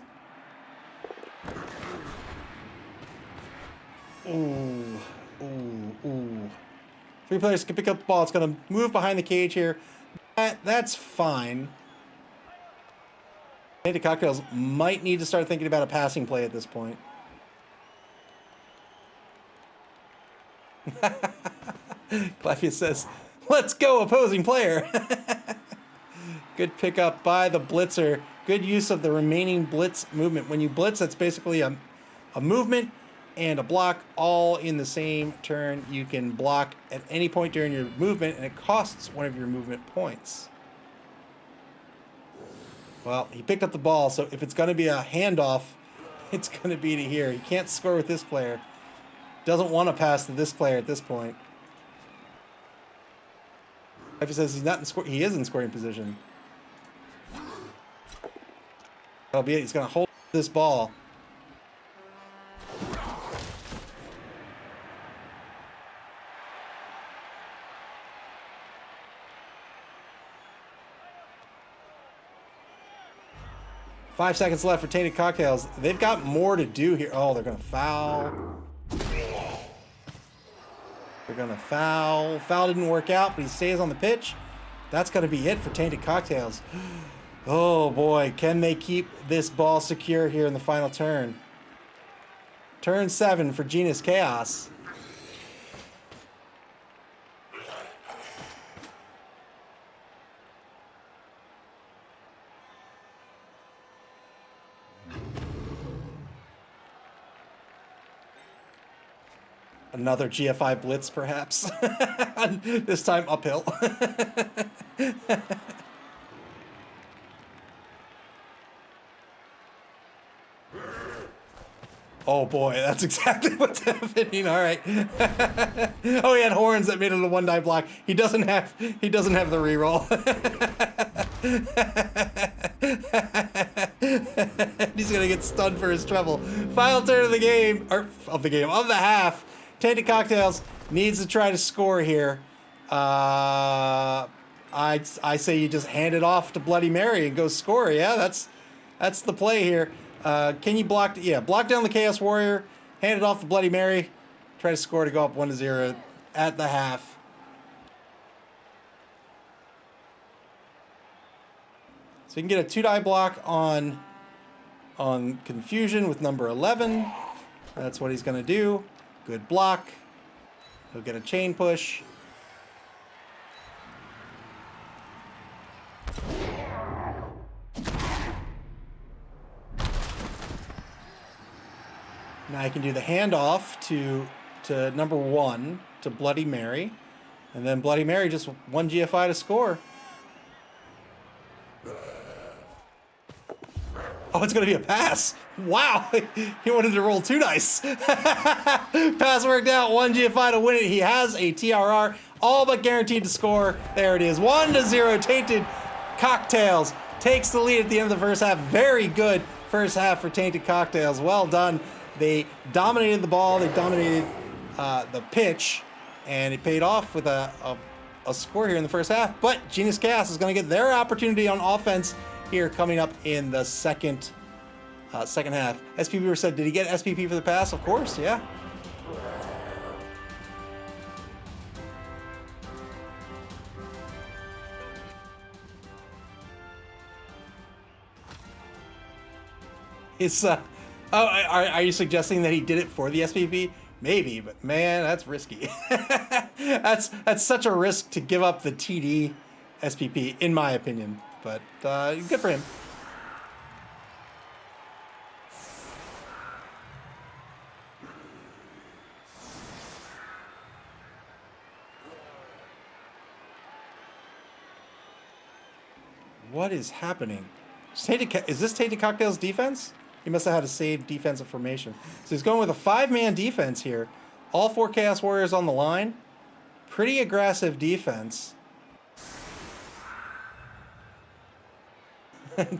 Ooh. Ooh. Ooh. 3 players can pick up the ball. It's going to move behind the cage here. That's fine. Tainted Cocktails might need to start thinking about a passing play at this point. Cleffius says, let's go, opposing player. Good pickup by the blitzer. Good use of the remaining blitz movement. When you blitz, that's basically a movement and a block all in the same turn. You can block at any point during your movement, and it costs one of your movement points. Well, he picked up the ball, so if it's going to be a handoff, it's going to be to here. He can't score with this player. Doesn't want to pass to this player at this point. If he says he's not in he is in scoring position. Albeit he's going to hold this ball. Five seconds left for Tainted Cocktails. They've got more to do here. Oh, they're going to foul. They're going to foul. Foul didn't work out, but he stays on the pitch. That's going to be it for Tainted Cocktails. Oh, boy. Can they keep this ball secure here in the final turn? Turn 7 for Genus Chaos. Another GFI blitz, perhaps. This time uphill. Oh boy, that's exactly what's happening. All right. Oh, he had horns that made it a 1-die block. He doesn't have the reroll. He's gonna get stunned for his trouble. Final turn of the game, of the half. Tainted Cocktails needs to try to score here. I say you just hand it off to Bloody Mary and go score. Yeah, that's the play here. Can you block? Yeah, block down the Chaos Warrior, hand it off to Bloody Mary, try to score to go up 1-0 at the half. So you can get a 2-die block on Confusion with number 11. That's what he's going to do. Good block. He'll get a chain push. Now I can do the handoff to number 1, to Bloody Mary. And then Bloody Mary just 1 GFI to score. Oh, it's going to be a pass. Wow. He wanted to roll 2 dice. Pass worked out. 1 GFI to win it. He has a TRR. All but guaranteed to score. There it is. 1-0. Tainted Cocktails takes the lead at the end of the first half. Very good first half for Tainted Cocktails. Well done. They dominated the ball. They dominated the pitch. And it paid off with a score here in the first half. But Genius Chaos is going to get their opportunity on offense here coming up in the second half. SPP said, did he get SPP for the pass? Of course, yeah. It's are you suggesting that he did it for the SPP? Maybe, but man, that's risky. that's such a risk to give up the TD SPP, in my opinion. But good for him. What is happening? Is this Tainted Cocktail's defense? He must have had a saved defensive formation. So he's going with a 5-man defense here. All 4 Chaos Warriors on the line. Pretty aggressive defense.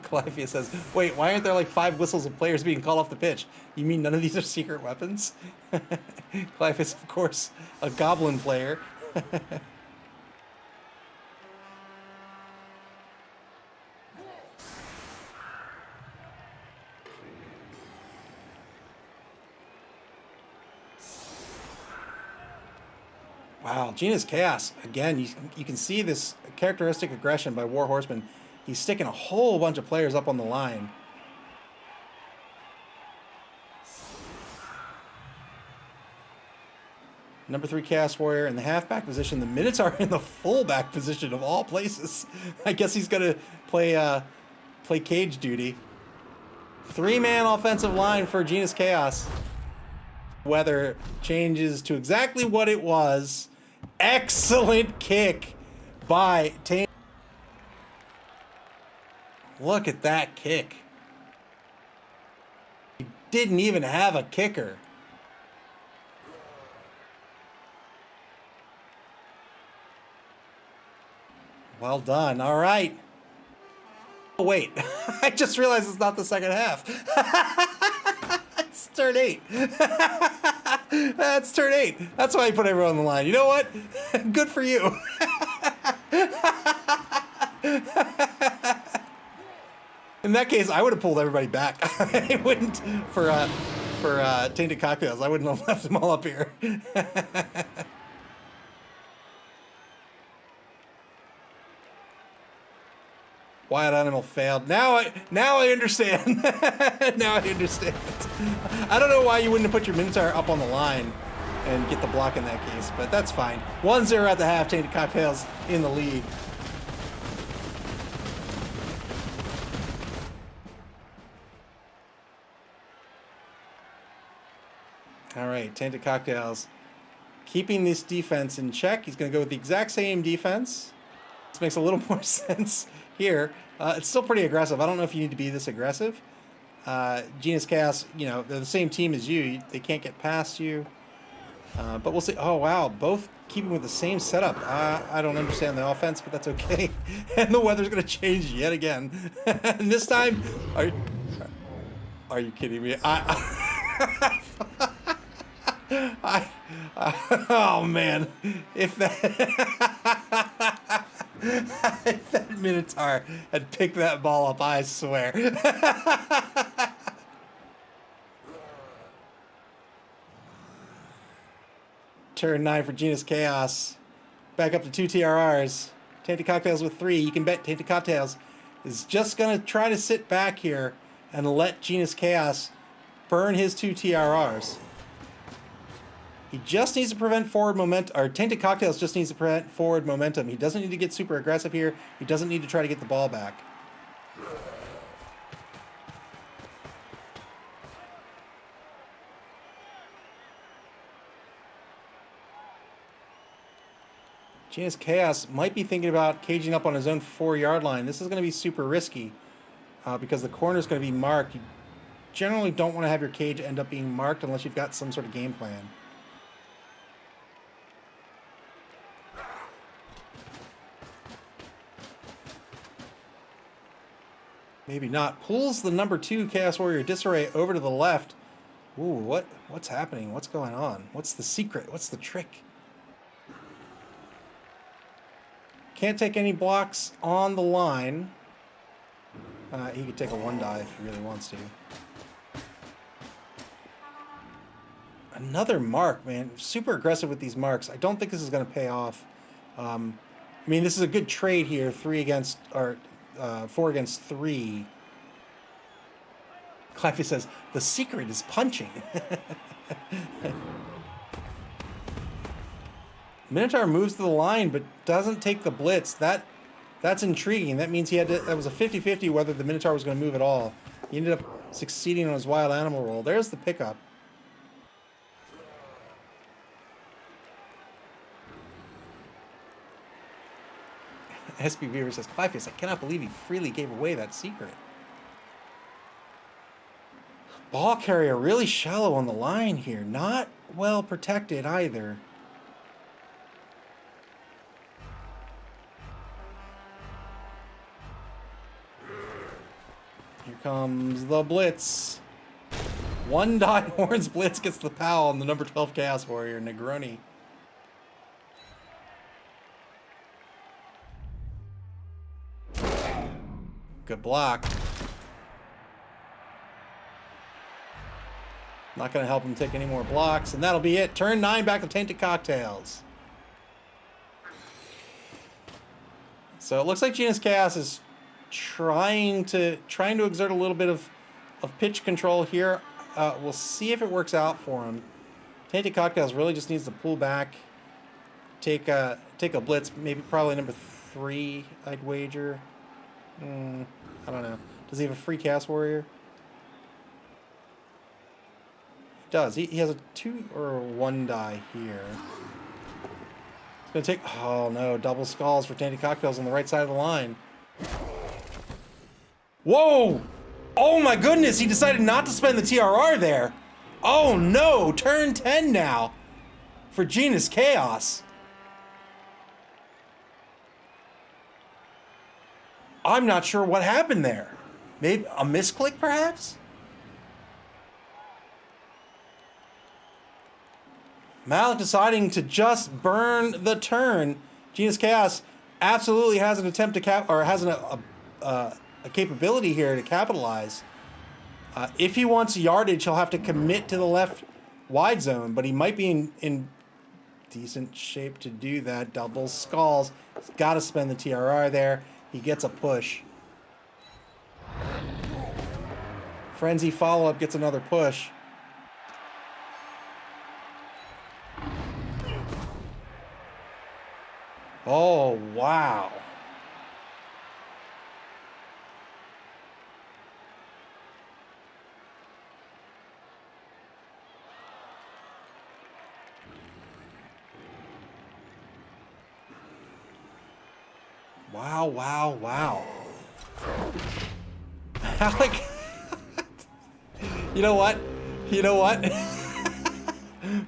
Clyphia says, wait, why aren't there like 5 whistles of players being called off the pitch? You mean none of these are secret weapons? Clyphia is, of course, a goblin player. Wow, Genius Chaos. Again, you can see this characteristic aggression by War Horseman. He's sticking a whole bunch of players up on the line. Number 3 Chaos Warrior in the halfback position. The Minotaur in the fullback position of all places. I guess he's going to play cage duty. 3-man offensive line for Genius Chaos. Weather changes to exactly what it was. Excellent kick by Tainted. Look at that kick. He didn't even have a kicker. Well done. All right. Oh, wait. I just realized it's not the second half. It's turn 8. That's turn 8. That's why I put everyone on the line. You know what? Good for you. In that case, I would have pulled everybody back. I wouldn't for Tainted Cocktails. I wouldn't have left them all up here. Wild Animal failed. Now I understand. Now I understand. I don't know why you wouldn't have put your Minotaur up on the line and get the block in that case, but that's fine. 1-0 at the half. Tainted Cocktails in the lead. All right, Tainted Cocktails keeping this defense in check. He's going to go with the exact same defense. This makes a little more sense here. It's still pretty aggressive. I don't know if you need to be this aggressive. Genius Chaos, you know, they're the same team as you. They can't get past you. But we'll see. Oh, wow. Both keeping with the same setup. I don't understand the offense, but that's okay. And the weather's going to change yet again. And this time, are you kidding me? Oh man, if that Minotaur had picked that ball up, I swear. Turn 9 for Genius Chaos. Back up to 2 TRRs. Tainted Cocktails with 3. You can bet Tainted Cocktails is just going to try to sit back here and let Genius Chaos burn his 2 TRRs. He just needs to prevent forward momentum, or Tainted Cocktails just needs to prevent forward momentum. He doesn't need to get super aggressive here. He doesn't need to try to get the ball back. Genius Chaos might be thinking about caging up on his own 4-yard line. This is going to be super risky because the corner is going to be marked. You generally don't want to have your cage end up being marked unless you've got some sort of game plan. Maybe not. Pulls the number 2 Chaos Warrior Disarray over to the left. Ooh, what's happening? What's going on? What's the secret? What's the trick? Can't take any blocks on the line. He could take a 1-die if he really wants to. Another mark, man. Super aggressive with these marks. I don't think this is going to pay off. I mean, this is a good trade here. 4 against 3. Cliffy says, the secret is punching. Minotaur moves to the line, but doesn't take the blitz. That's intriguing. That means that was a 50-50 whether the Minotaur was going to move at all. He ended up succeeding on his wild animal roll. There's the pickup. SB Beaver says, Clypeus, I cannot believe he freely gave away that secret. Ball carrier really shallow on the line here. Not well protected either. Here comes the blitz. 1-die Horns blitz gets the POW on the number 12 Chaos Warrior, Negroni. Good block. Not going to help him take any more blocks, and that'll be it. Turn 9 back to Tainted Cocktails. So it looks like Genius Chaos is trying to exert a little bit of pitch control here. We'll see if it works out for him. Tainted Cocktails really just needs to pull back, take a blitz, maybe probably number 3, I'd wager. I don't know. Does he have a free Chaos Warrior? He does. He has a 2 or a 1-die here. It's going to take... Oh, no. Double skulls for Tainted Cocktails on the right side of the line. Whoa! Oh, my goodness. He decided not to spend the TRR there. Oh, no. Turn 10 now for Genius Chaos. I'm not sure what happened there. Maybe a misclick, perhaps? Malik deciding to just burn the turn. Genius Chaos absolutely has an attempt to has a capability here to capitalize. If he wants yardage, he'll have to commit to the left wide zone, but he might be in decent shape to do that. Double skulls. He's got to spend the TRR there. He gets a push. Frenzy follow-up gets another push. Oh, wow. Wow, wow, wow. Alec, you know what? You know what?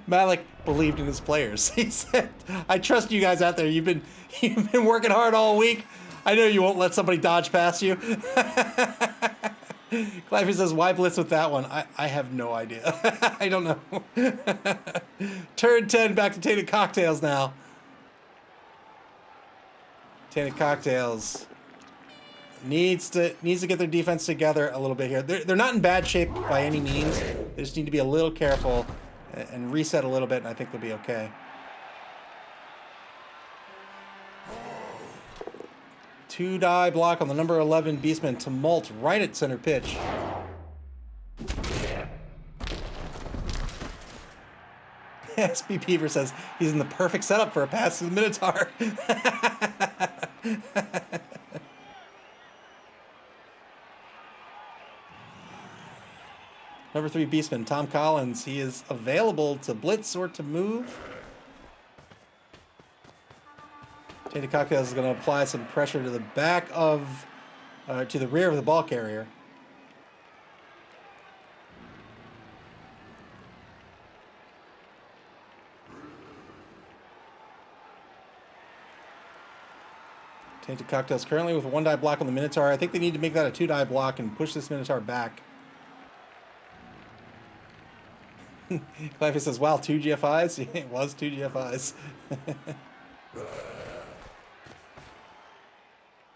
Malik believed in his players. He said, I trust you guys out there. You've been working hard all week. I know you won't let somebody dodge past you. Cliffy says, why blitz with that one? I have no idea. I don't know. Turn 10 back to Tainted Cocktails now. Tainted Cocktails needs to get their defense together a little bit here. They're not in bad shape by any means. They just need to be a little careful and reset a little bit, and I think they'll be okay. Two-die block on the number 11 Beastman. Tumult right at center pitch. SB Beaver says he's in the perfect setup for a pass to the Minotaur. Number 3 Beastman, Tom Collins. He is available to blitz or to move. Tainted Cocktails is going to apply some pressure to the back of, to the rear of the ball carrier. Tainted Cocktails currently with a 1-die block on the Minotaur. I think they need to make that a 2-die block and push this Minotaur back. Cliffy says, wow, 2 GFIs? It was 2 GFIs.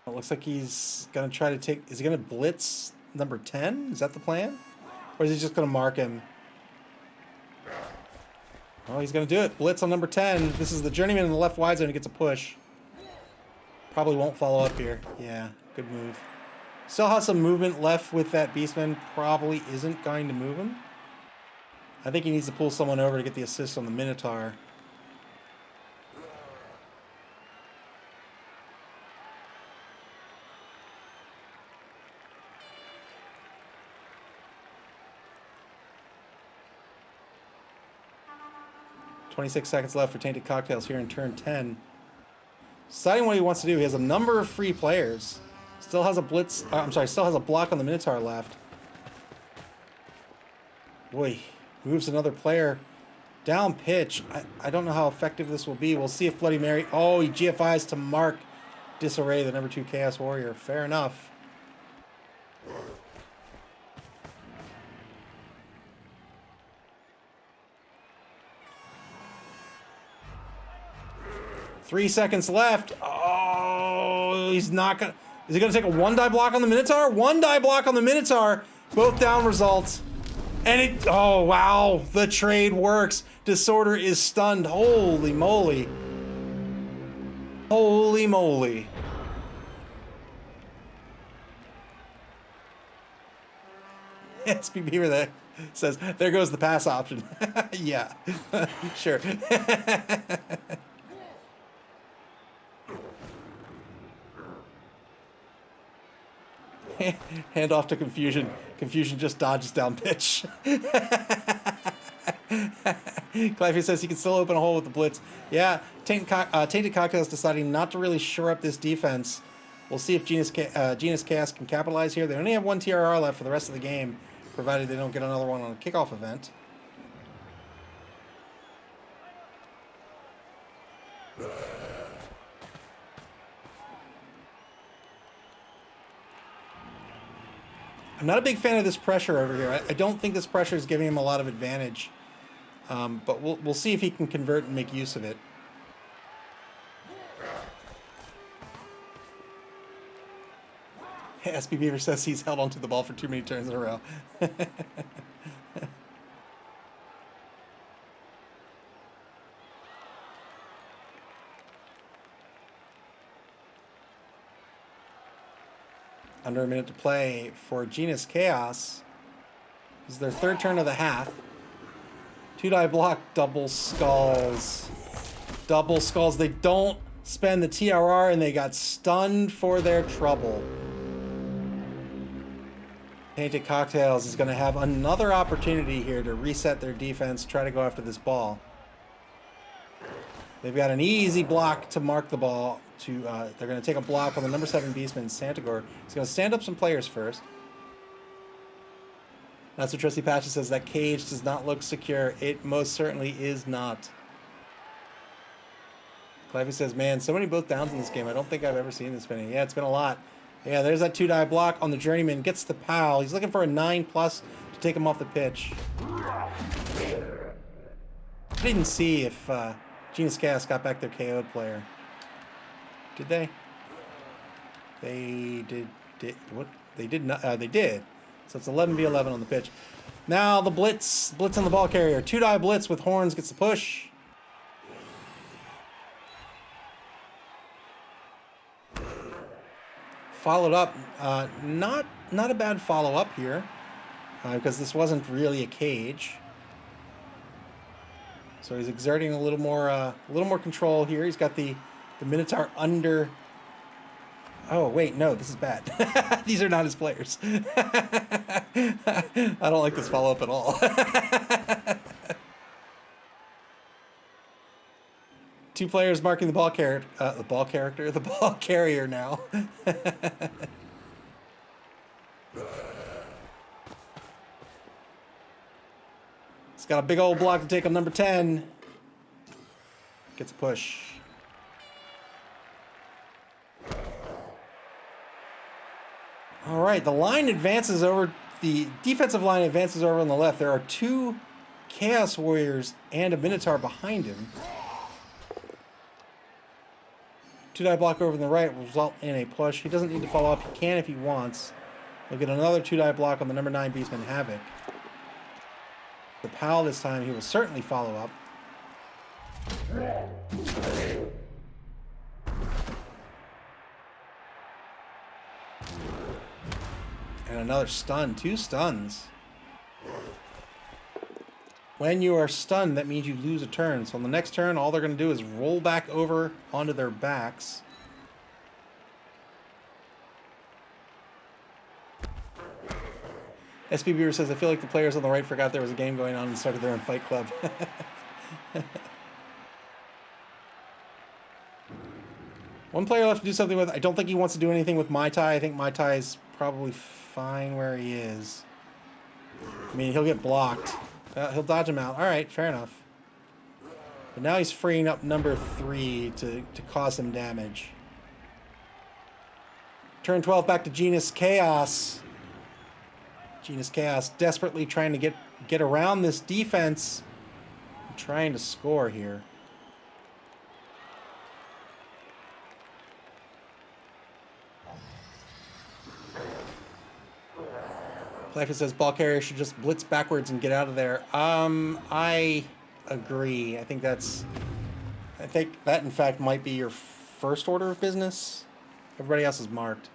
It looks like he's going to try to take... Is he going to blitz number 10? Is that the plan? Or is he just going to mark him? Oh, he's going to do it. Blitz on number 10. This is the journeyman in the left wide zone. He gets a push. Probably won't follow up here. Yeah, good move. Still has some movement left with that Beastman. Probably isn't going to move him. I think he needs to pull someone over to get the assist on the Minotaur. "26 seconds left for Tainted Cocktails here in turn 10. Deciding what he wants to do. He has a number of free players. Still has a blitz. Still has a block on the Minotaur left. Boy, moves another player down pitch. I don't know how effective this will be. We'll see if Bloody Mary. Oh, he GFIs to mark Disarray, the number 2 Chaos Warrior. Fair enough. Three seconds left. Oh, he's not gonna... Is he gonna take a 1-die block on the Minotaur? 1-die block on the Minotaur. Both down results. And it... Oh, wow. The trade works. Disorder is stunned. Holy moly. Holy moly. SB Beaver that says, there goes the pass option. Yeah. Sure. Hand off to Confusion. Confusion just dodges down pitch. Cliffy says he can still open a hole with the blitz. Yeah, Tainted Cocktails deciding not to really shore up this defense. We'll see if Genus Chaos can capitalize here. They only have 1 TRR left for the rest of the game, provided they don't get another one on a kickoff event. I'm not a big fan of this pressure over here. I don't think this pressure is giving him a lot of advantage. But we'll see if he can convert and make use of it. SB Beaver says he's held onto the ball for too many turns in a row. Under a minute to play for Genus Chaos. This is their 3rd turn of the half. 2-die block, double skulls. Double skulls. They don't spend the TRR and they got stunned for their trouble. Tainted Cocktails is going to have another opportunity here to reset their defense, try to go after this ball. They've got an easy block to mark the ball. They're going to take a block on the number 7 Beastman, Santagor. He's going to stand up some players first. That's what Trusty Patches says. That cage does not look secure. It most certainly is not. Clivey says, man, so many both downs in this game. I don't think I've ever seen this many. Yeah, it's been a lot. Yeah, there's that 2-die block on the Journeyman. Gets the POW. He's looking for a 9+ to take him off the pitch. I didn't see if Genus Chaos got back their KO'd player. Did they? They did what? They did not. They did. So it's 11v11 on the pitch. Now the blitz on the ball carrier. 2-die blitz with horns gets the push. Followed up. Not a bad follow up here, because this wasn't really a cage. So he's exerting a little more control here. He's got the Minotaur under. Oh wait, no, this is bad. These are not his players. I don't like this follow-up at all. Two players marking the ball carrier now. He's got a big old block to take on number 10. Gets a push. All right, the line advances over. The defensive line advances over on the left. There are two Chaos Warriors and a Minotaur behind him. Two-die block over on the right will result in a push. He doesn't need to follow up. He can if he wants. He'll get another two-die block on the number 9 Beastman Havoc. The Pal this time, he will certainly follow up. And another stun. 2 stuns. When you are stunned, that means you lose a turn. So on the next turn, all they're going to do is roll back over onto their backs. SB Beaver says, I feel like the players on the right forgot there was a game going on and started their own fight club. One player left to do something with. I don't think he wants to do anything with Mai Tai. I think Mai Tai is probably fine where he is. I mean, he'll get blocked. He'll dodge him out. All right, fair enough. But now he's freeing up number 3 to cause some damage. Turn 12 back to Genus Chaos. Genus Chaos desperately trying to get around this defense. And trying to score here. Playful says ball carrier should just blitz backwards and get out of there. I agree. I think that in fact might be your first order of business. Everybody else is marked.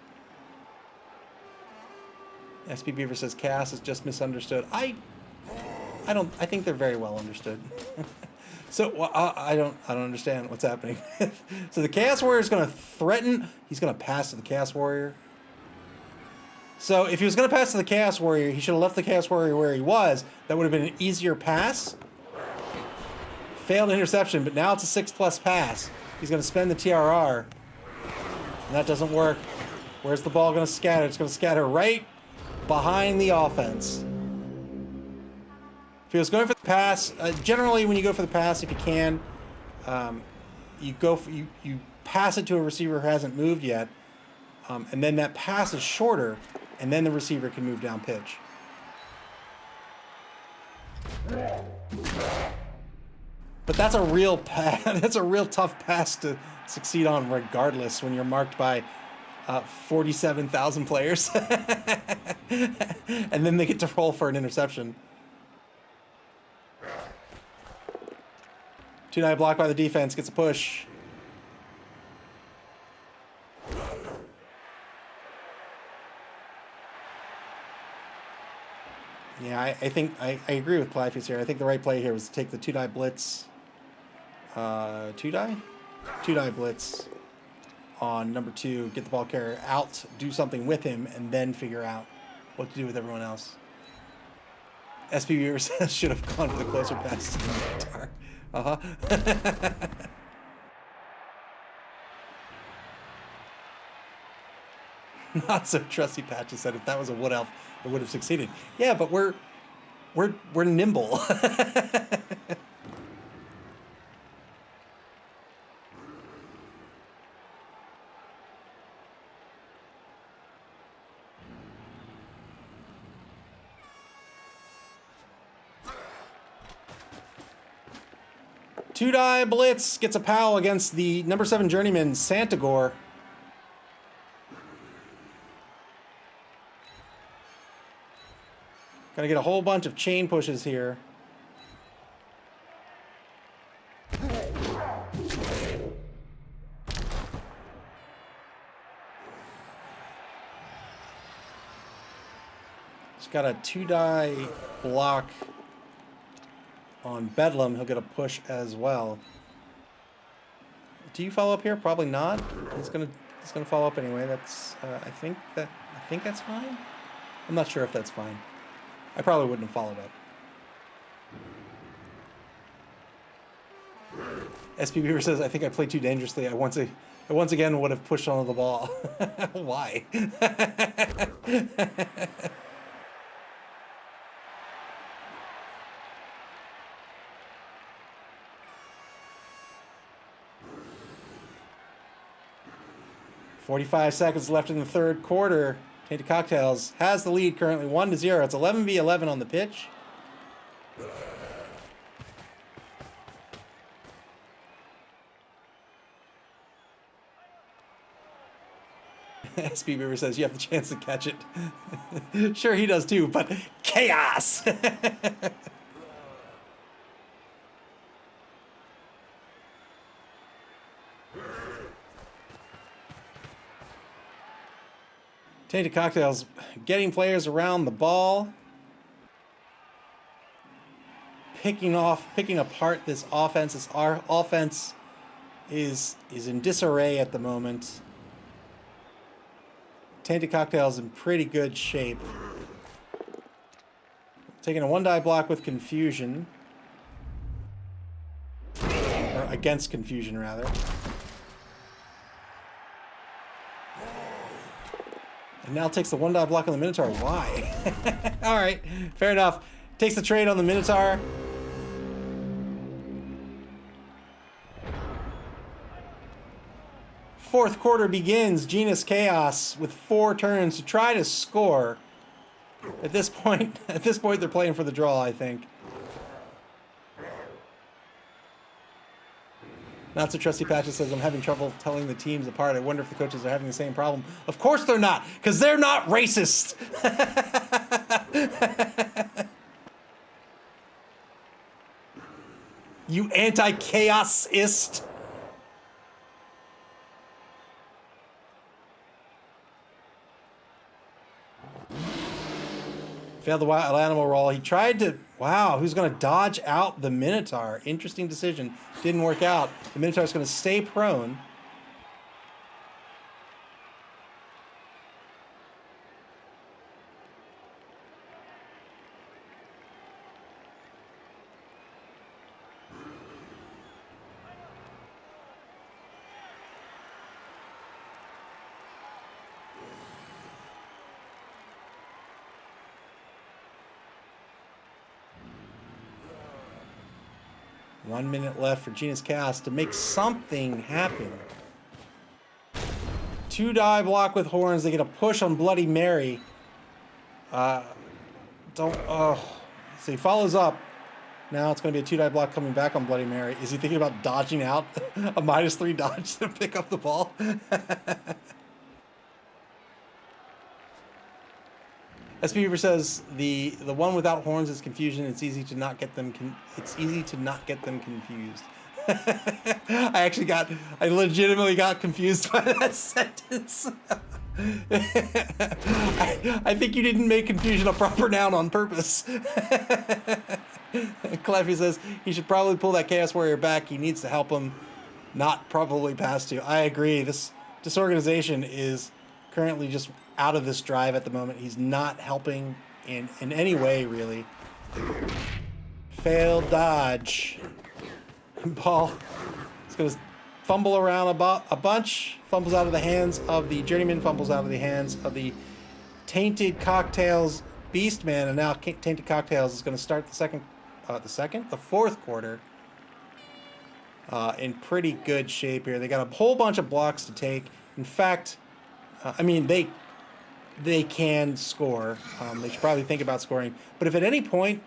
SB Beaver says Chaos is just misunderstood. I think they're very well understood. So I don't understand what's happening. So the Chaos Warrior is going to threaten. He's going to pass to the Chaos Warrior. So if he was going to pass to the Chaos Warrior, he should have left the Chaos Warrior where he was. That would have been an easier pass. Failed interception, but now it's a 6+ pass. He's going to spend the TRR. And that doesn't work. Where's the ball going to scatter? It's going to scatter right behind the offense. If he was going for the pass, generally when you go for the pass, if you can, you pass it to a receiver who hasn't moved yet. And then that pass is shorter, and then the receiver can move down pitch. But that's a real that's a real tough pass to succeed on, regardless, when you're marked by 47,000 players, and then they get to roll for an interception. Two-die block by the defense, gets a push. Yeah, I think I agree with Plyfus here. I think the right play here was to take the two-die blitz. Two-die blitz on number 2, get the ball carrier out, do something with him, and then figure out what to do with everyone else. SPB says should have gone for the closer pass to the Minotaur. Not so trusty. Patches said if that was a wood elf, it would have succeeded. Yeah, but we're nimble. Two-die blitz gets a pal against the number 7 journeyman Santagor. Gonna get a whole bunch of chain pushes here. It's got a 2-die block on Bedlam, he'll get a push as well. Do you follow up here? Probably not. He's gonna follow up anyway. That's I think that's fine. I'm not sure if that's fine. I probably wouldn't have followed up. SP Beaver says, I think I played too dangerously. I once again would have pushed onto the ball. Why? "45 seconds left in the third quarter. Tainted Cocktails has the lead currently 1-0. It's 11v11 on the pitch. SP Beaver says you have the chance to catch it. Sure, he does too, but chaos! Tainted Cocktails getting players around the ball. Picking apart this offense. Our offense is in disarray at the moment. Tainted Cocktails in pretty good shape. Taking a one-die block with Confusion. Or against Confusion, rather. And now takes the one-die block on the Minotaur. Why? Alright, fair enough. Takes the trade on the Minotaur. Fourth quarter begins. Genus Chaos with 4 turns to try to score. At this point, they're playing for the draw, I think. Not so trusty Patches says, I'm having trouble telling the teams apart. I wonder if the coaches are having the same problem. Of course they're not, because they're not racist. You anti-chaosist. Failed the wild animal roll. He tried to... Wow, who's going to dodge out the Minotaur? Interesting decision. Didn't work out. The Minotaur's going to stay prone. One minute left for Genus Chaos to make something happen. 2-die block with horns. They get a push on Bloody Mary. So he follows up. Now it's going to be a 2-die block coming back on Bloody Mary. Is he thinking about dodging out? A -3 dodge to pick up the ball? SP Beaver says the one without horns is Confusion. It's easy to not get them. It's easy to not get them confused. I legitimately got confused by that sentence. I think you didn't make Confusion a proper noun on purpose. Cleffy says he should probably pull that Chaos Warrior back. He needs to help him, not probably pass to. I agree. This disorganization is currently just out of this drive at the moment. He's not helping in any way, really. Failed dodge. Ball is going to fumble around a bunch. Fumbles out of the hands of the Journeyman. Fumbles out of the hands of the Tainted Cocktails Beastman. And now Tainted Cocktails is going to start the fourth quarter in pretty good shape here. They got a whole bunch of blocks to take. In fact, I mean, they can score. They should probably think about scoring. But if at any point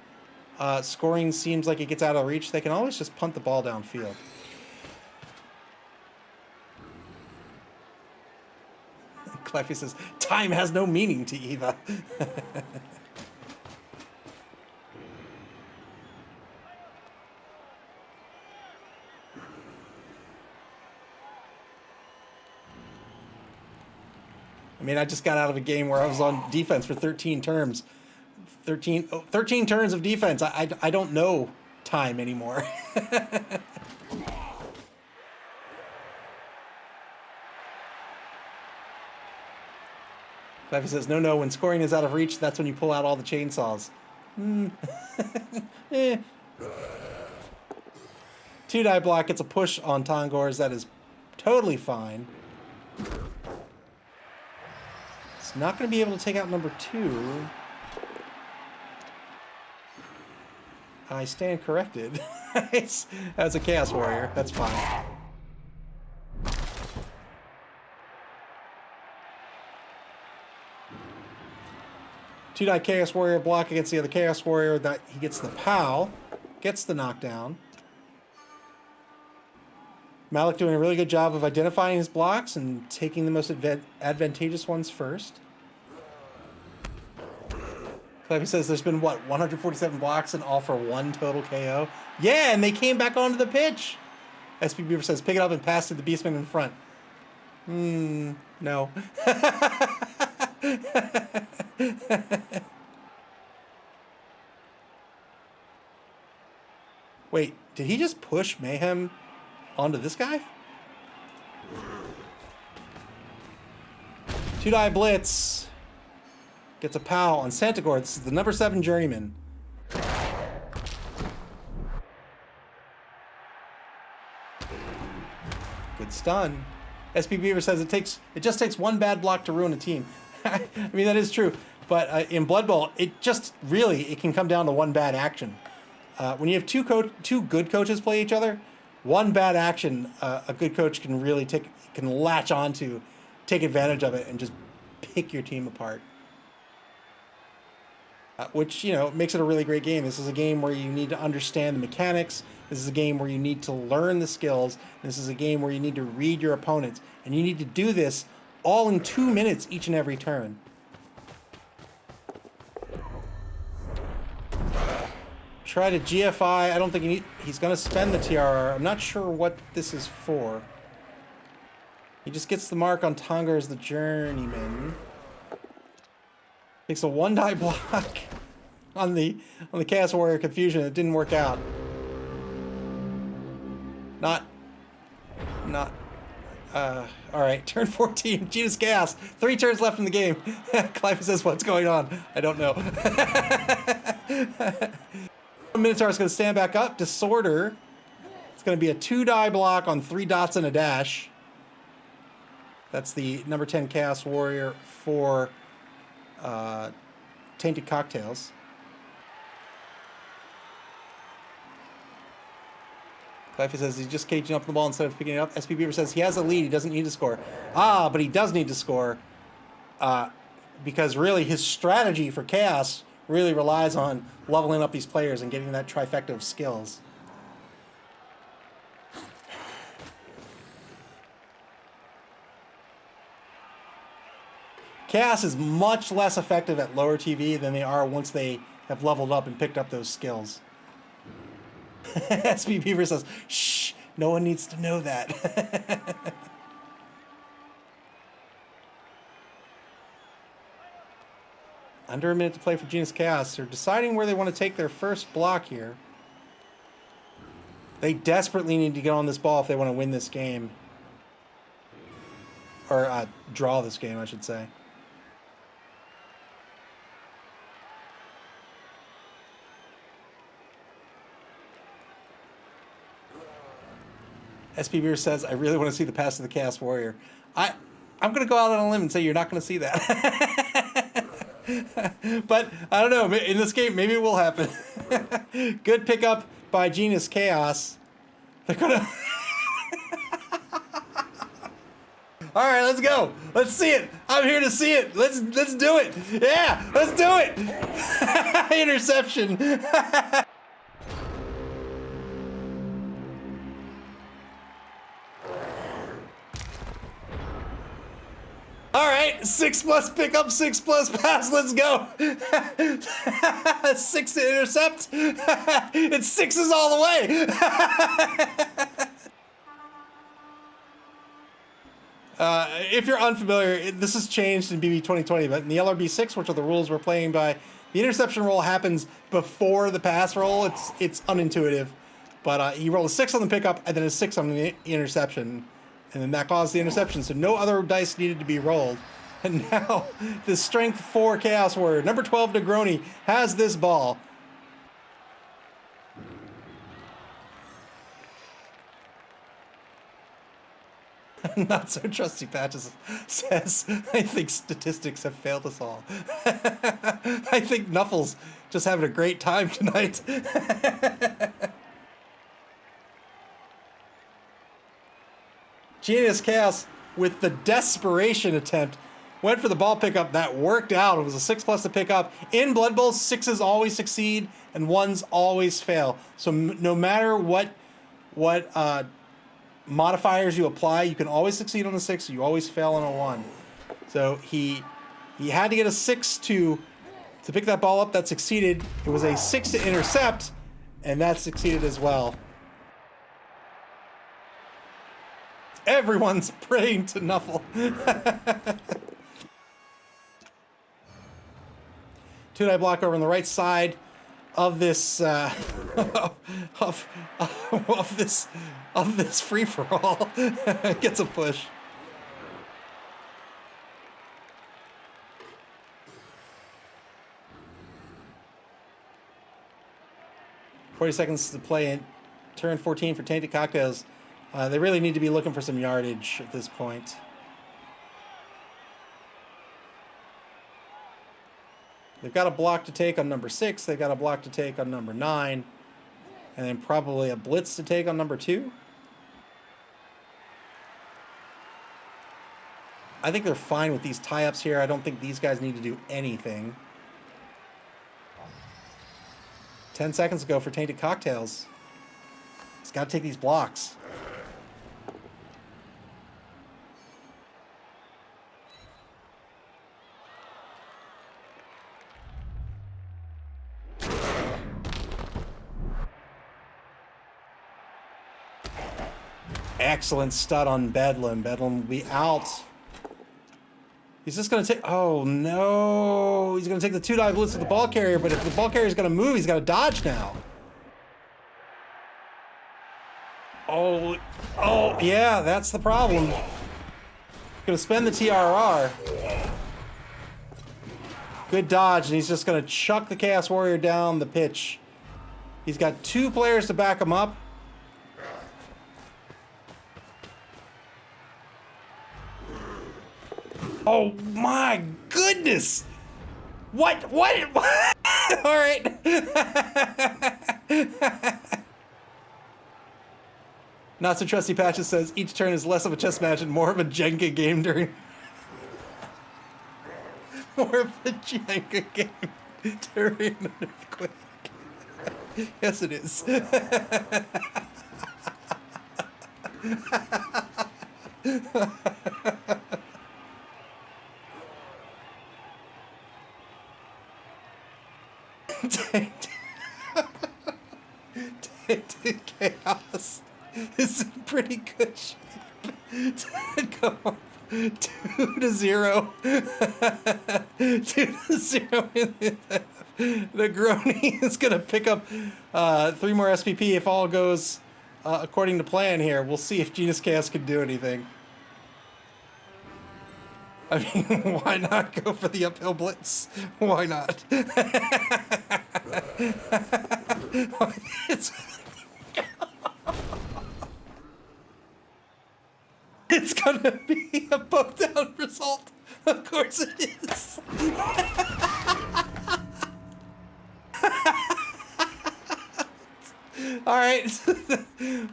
scoring seems like it gets out of reach, they can always just punt the ball downfield. Cleffy says, time has no meaning to Eva. I mean, I just got out of a game where I was on defense for 13 turns. 13 turns of defense. I don't know time anymore. Leffy says, no, when scoring is out of reach, that's when you pull out all the chainsaws. Eh. 2-die block gets a push on Tongors. That is totally fine. It's not going to be able to take out number 2. I stand corrected. As a Chaos Warrior, that's fine. Two-die Chaos Warrior block against the other Chaos Warrior. That he gets the POW, gets the knockdown. Malik doing a really good job of identifying his blocks and taking the most advantageous ones first. Clevy says there's been, what, 147 blocks and all for 1 total KO? Yeah, and they came back onto the pitch. SP Beaver says, pick it up and pass to the Beastman in front. No. Wait, did he just push Mayhem onto this guy? 2-die blitz. Gets a POW on Santagor. This is the number 7 Journeyman. Good stun. SP Beaver says it just takes 1 bad block to ruin a team. I mean, that is true. But in Blood Bowl, it can come down to 1 bad action. When you have two good coaches play each other, 1 bad action, a good coach can really latch onto, take advantage of it, and just pick your team apart. Which, makes it a really great game. This is a game where you need to understand the mechanics. This is a game where you need to learn the skills. This is a game where you need to read your opponents. And you need to do this all in 2 minutes each and every turn. Try to GFI. I don't think he's going to spend the TRR. I'm not sure what this is for. He just gets the mark on Tongar as the Journeyman. Takes a 1-die block on the Chaos Warrior Confusion. It didn't work out. All right, turn 14, Genus Chaos. 3 turns left in the game. Clive says, what's going on? I don't know. Minotaur is going to stand back up. Disorder. It's going to be a 2-die block on 3 dots and a dash. That's the number 10 Chaos Warrior for Tainted Cocktails. Cliffy says he's just caging up the ball instead of picking it up. SP Beaver says he has a lead. He doesn't need to score. But he does need to score because really his strategy for Chaos really relies on leveling up these players and getting that trifecta of skills. Chaos is much less effective at lower TV than they are once they have leveled up and picked up those skills. SP Beaver says, shh, no one needs to know that. Under a minute to play for Genus Chaos. They're deciding where they want to take their first block here. They desperately need to get on this ball if they want to win this game. Or draw this game, I should say. SP Beer says, I really want to see the pass of the Chaos Warrior. I'm going to go out on a limb and say you're not going to see that. But, I don't know. In this game, maybe it will happen. Good pickup by Genus Chaos. They're going to... All right, let's go. Let's see it. I'm here to see it. Let's do it. Yeah, let's do it. Interception. All right, 6+ pickup, 6+ pass. Let's go. 6 to intercept. It's 6s all the way. If you're unfamiliar, this has changed in BB 2020, but in the LRB6, which are the rules we're playing by, The interception roll happens before the pass roll. It's unintuitive, but he rolled a 6 on the pickup and then a 6 on the interception, and then that caused the interception. So no other dice needed to be rolled. And now the strength 4 Chaos Warrior, number 12 Negroni, has this ball. Not so trusty Patches says, I think statistics have failed us all. I think Nuffles just having a great time tonight. Genius Chaos with the desperation attempt went for the ball pickup. That worked out. It was a 6+ to pick up. In Blood Bowl, 6s always succeed and 1s always fail. So no matter what modifiers you apply, you can always succeed on a 6, you always fail on a 1. So he had to get a 6 to pick that ball up. That succeeded. It was a 6 to intercept, and that succeeded as well. Everyone's praying to Nuffle. 2-die block over on the right side of this of this free for all. Gets a push. $40 to play in turn 14 for Tainted Cocktails. They really need to be looking for some yardage at this point. They've got a block to take on number 6. They've got a block to take on number 9. And then probably a blitz to take on number 2. I think they're fine with these tie-ups here. I don't think these guys need to do anything. 10 seconds ago for Tainted Cocktails. He's got to take these blocks. Excellent stud on Bedlam. Bedlam will be out. He's just going to take... Oh, no. He's going to take the 2-die blitz with the ball carrier, but if the ball carrier is going to move, he's got to dodge now. Oh, yeah, that's the problem. Going to spend the TRR. Good dodge, and he's just going to chuck the Chaos Warrior down the pitch. He's got 2 players to back him up. Oh my goodness! What? All right. Not so trusty Patches says each turn is less of a chess match and more of a Jenga game during. More of a Jenga game during an earthquake. Yes, it is. Tainted Chaos is in pretty good shape to go up 2-0. 2-0 in the Negroni is going to pick up 3 more SPP if all goes according to plan here. We'll see if Genius Chaos can do anything. I mean, why not go for the uphill blitz? Why not? It's gonna be a bump down result. Of course it is. All right,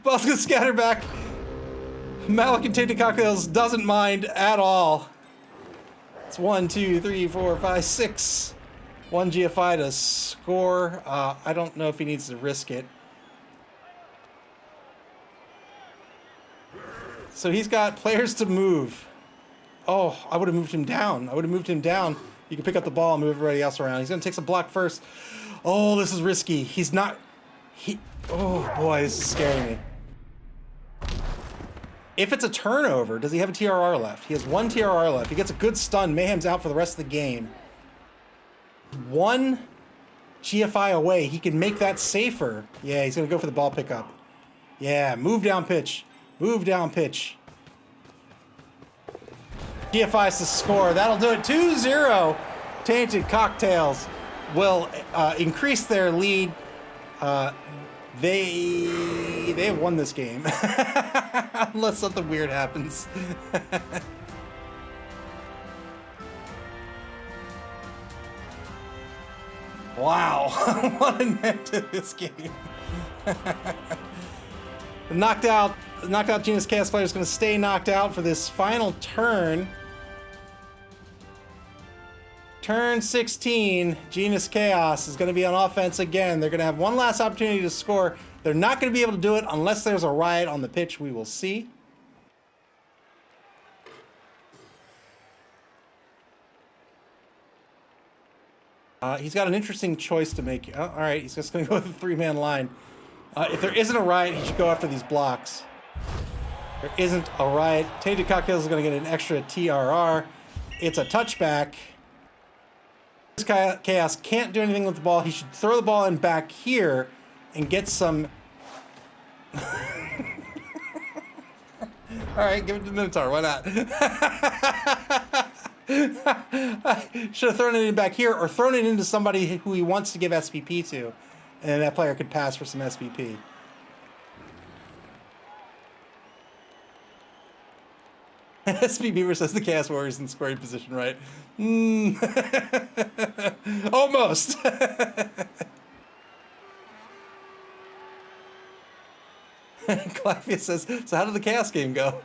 ball's gonna scatter back. Malik and Tainted Cocktails doesn't mind at all. It's 1, 2, 3, 4, 5, 6. 1 GFI to score. I don't know if he needs to risk it. So he's got players to move. Oh, I would have moved him down. You can pick up the ball and move everybody else around. He's going to take some block first. Oh, this is risky. Oh, boy, this is scaring me. If it's a turnover, does he have a TRR left? He has 1 TRR left. He gets a good stun. Mayhem's out for the rest of the game. 1 GFI away. He can make that safer. Yeah, he's going to go for the ball pickup. Yeah, move down pitch. Move down pitch. GFI is to score. That'll do it. 2-0. Tainted Cocktails will increase their lead. They have won this game. Unless something weird happens. Wow. What an end to this game. The knocked out Genus Chaos player is going to stay knocked out for this final turn. Turn 16, Genus Chaos is going to be on offense again. They're going to have one last opportunity to score. They're not going to be able to do it unless there's a riot on the pitch. We will see. He's got an interesting choice to make. Oh, all right, he's just going to go with a three-man line. If there isn't a riot, he should go after these blocks. There isn't a riot. Tainted Cocktails is going to get an extra TRR. It's a touchback. Chaos can't do anything with the ball. He should throw the ball in back here and get some... All right, give it to Minotaur. Why not? Should have thrown it in back here or thrown it into somebody who he wants to give SPP to. And that player could pass for some SPP. SP Beaver says the Chaos Warriors in scoring position, right? Almost. Clavius says, so how did the Chaos game go?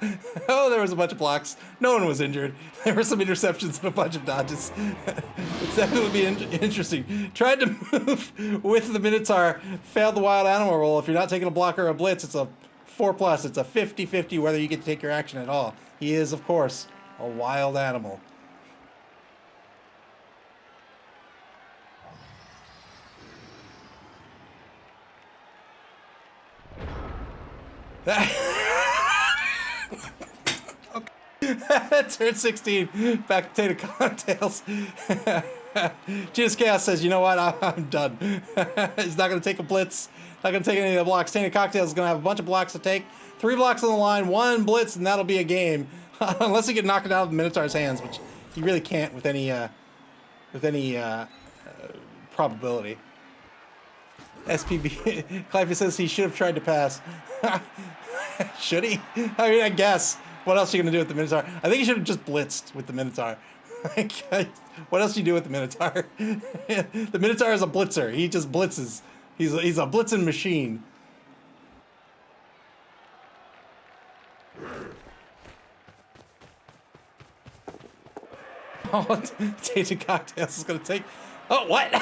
Oh, there was a bunch of blocks. No one was injured. There were some interceptions and a bunch of dodges. It's definitely interesting. Tried to move with the Minotaur. Failed the wild animal roll. If you're not taking a block or a blitz, it's a 4+. It's a 50-50 whether you get to take your action at all. He is, of course, a wild animal. Turn 16, back to Tainted Cocktails. Genus Chaos says, you know what, I'm done. He's not going to take a blitz, not going to take any of the blocks. Tainted Cocktails is going to have a bunch of blocks to take. 3 blocks on the line, 1 blitz, and that'll be a game. Unless he can knock it out of the Minotaur's hands, which he really can't with any probability. SPB, Clive says he should have tried to pass. Should he? I mean, I guess. What else are you going to do with the Minotaur? I think he should have just blitzed with the Minotaur. What else do you do with the Minotaur? The Minotaur is a blitzer. He just blitzes. He's a blitzing machine. Oh, Tainted Cocktails is going to take... Oh, what?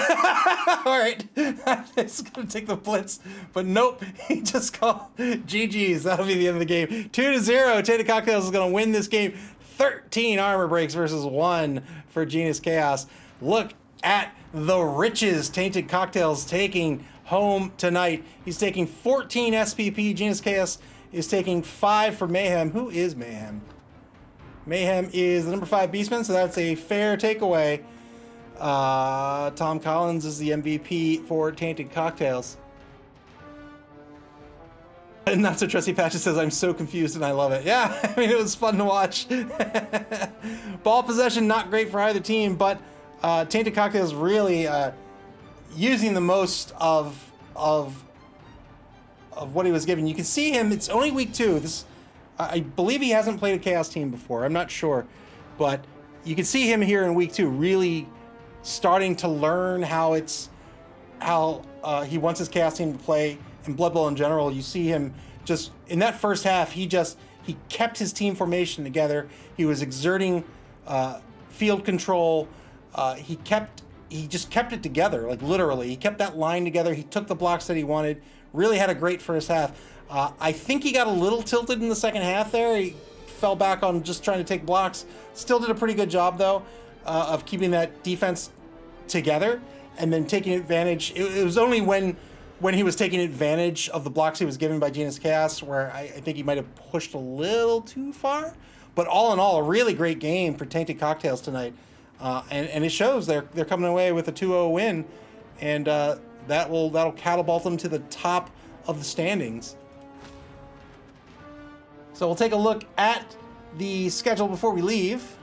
All right. It's going to take the blitz. But nope. He just called GG's. That'll be the end of the game. 2-0. Tainted Cocktails is going to win this game. 13 armor breaks versus 1 for Genus Chaos. Look at the riches Tainted Cocktails taking home tonight. He's taking 14 SPP. Genus Chaos is taking 5 for Mayhem. Who is Mayhem? Mayhem is the number 5 Beastman, so that's a fair takeaway. Tom Collins is the MVP for Tainted Cocktails. And Not So Trusty Patches says, I'm so confused and I love it. Yeah, I mean, it was fun to watch. Ball possession, not great for either team, but Tainted Cocktails really using the most of what he was given. You can see him, it's only week 2. I believe he hasn't played a Chaos team before. I'm not sure. But you can see him here in week 2 really starting to learn how he wants his Chaos team to play in Blood Bowl in general. You see him just in that first half, he kept his team formation together. He was exerting field control. He just kept it together, like literally. He kept that line together. He took the blocks that he wanted. Really had a great first half. I think he got a little tilted in the second half there. He fell back on just trying to take blocks. Still did a pretty good job, though, of keeping that defense together and then taking advantage. It was only when he was taking advantage of the blocks he was given by Genus Chaos where I think he might have pushed a little too far. But all in all, a really great game for Tainted Cocktails tonight. And it shows they're coming away with a 2-0 win. and that'll catapult them to the top of the standings. So we'll take a look at the schedule before we leave.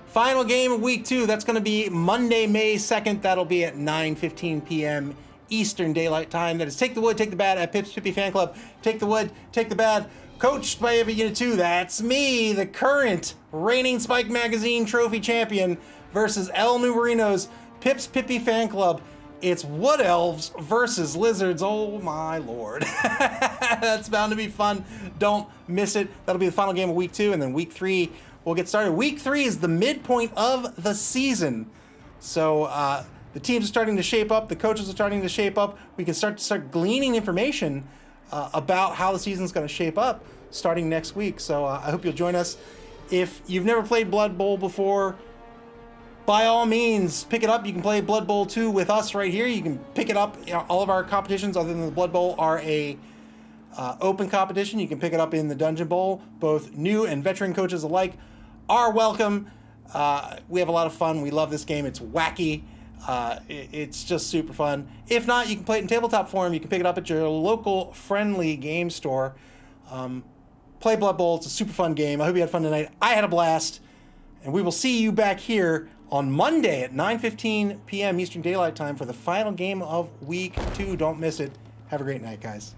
Final game of week 2, that's going to be Monday, May 2nd. That'll be at 9:15 p.m. Eastern Daylight Time. That is Take the Wood, Take the Bad at Pips Pippy Fan Club. Take the Wood, Take the Bad, coached by Evan Unit 2. That's me, the current reigning Spike Magazine trophy champion, versus El Numerino's Pips Pippy Fan Club. It's Wood Elves versus Lizards. Oh my lord. That's bound to be fun. Don't miss it. That'll be the final game of week 2, and then week 3 we'll get started. Week 3 is the midpoint of the season. So the teams are starting to shape up. The coaches are starting to shape up. We can start gleaning information about how the season's going to shape up starting next week. So I hope you'll join us. If you've never played Blood Bowl before, by all means, pick it up. You can play Blood Bowl 2 with us right here. You can pick it up. All of our competitions, other than the Blood Bowl, are a open competition. You can pick it up in the Dungeon Bowl. Both new and veteran coaches alike are welcome. We have a lot of fun. We love this game. It's wacky. It's just super fun. If not, you can play it in tabletop form. You can pick it up at your local friendly game store. Play Blood Bowl. It's a super fun game. I hope you had fun tonight. I had a blast. And we will see you back here on Monday at 9:15 p.m. Eastern Daylight Time for the final game of week 2. Don't miss it. Have a great night, guys.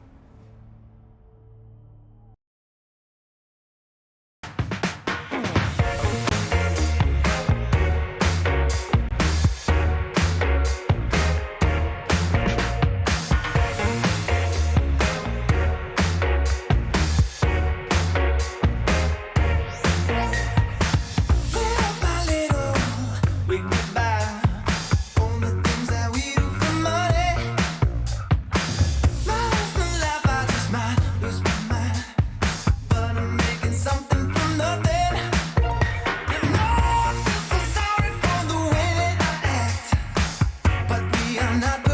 I'm not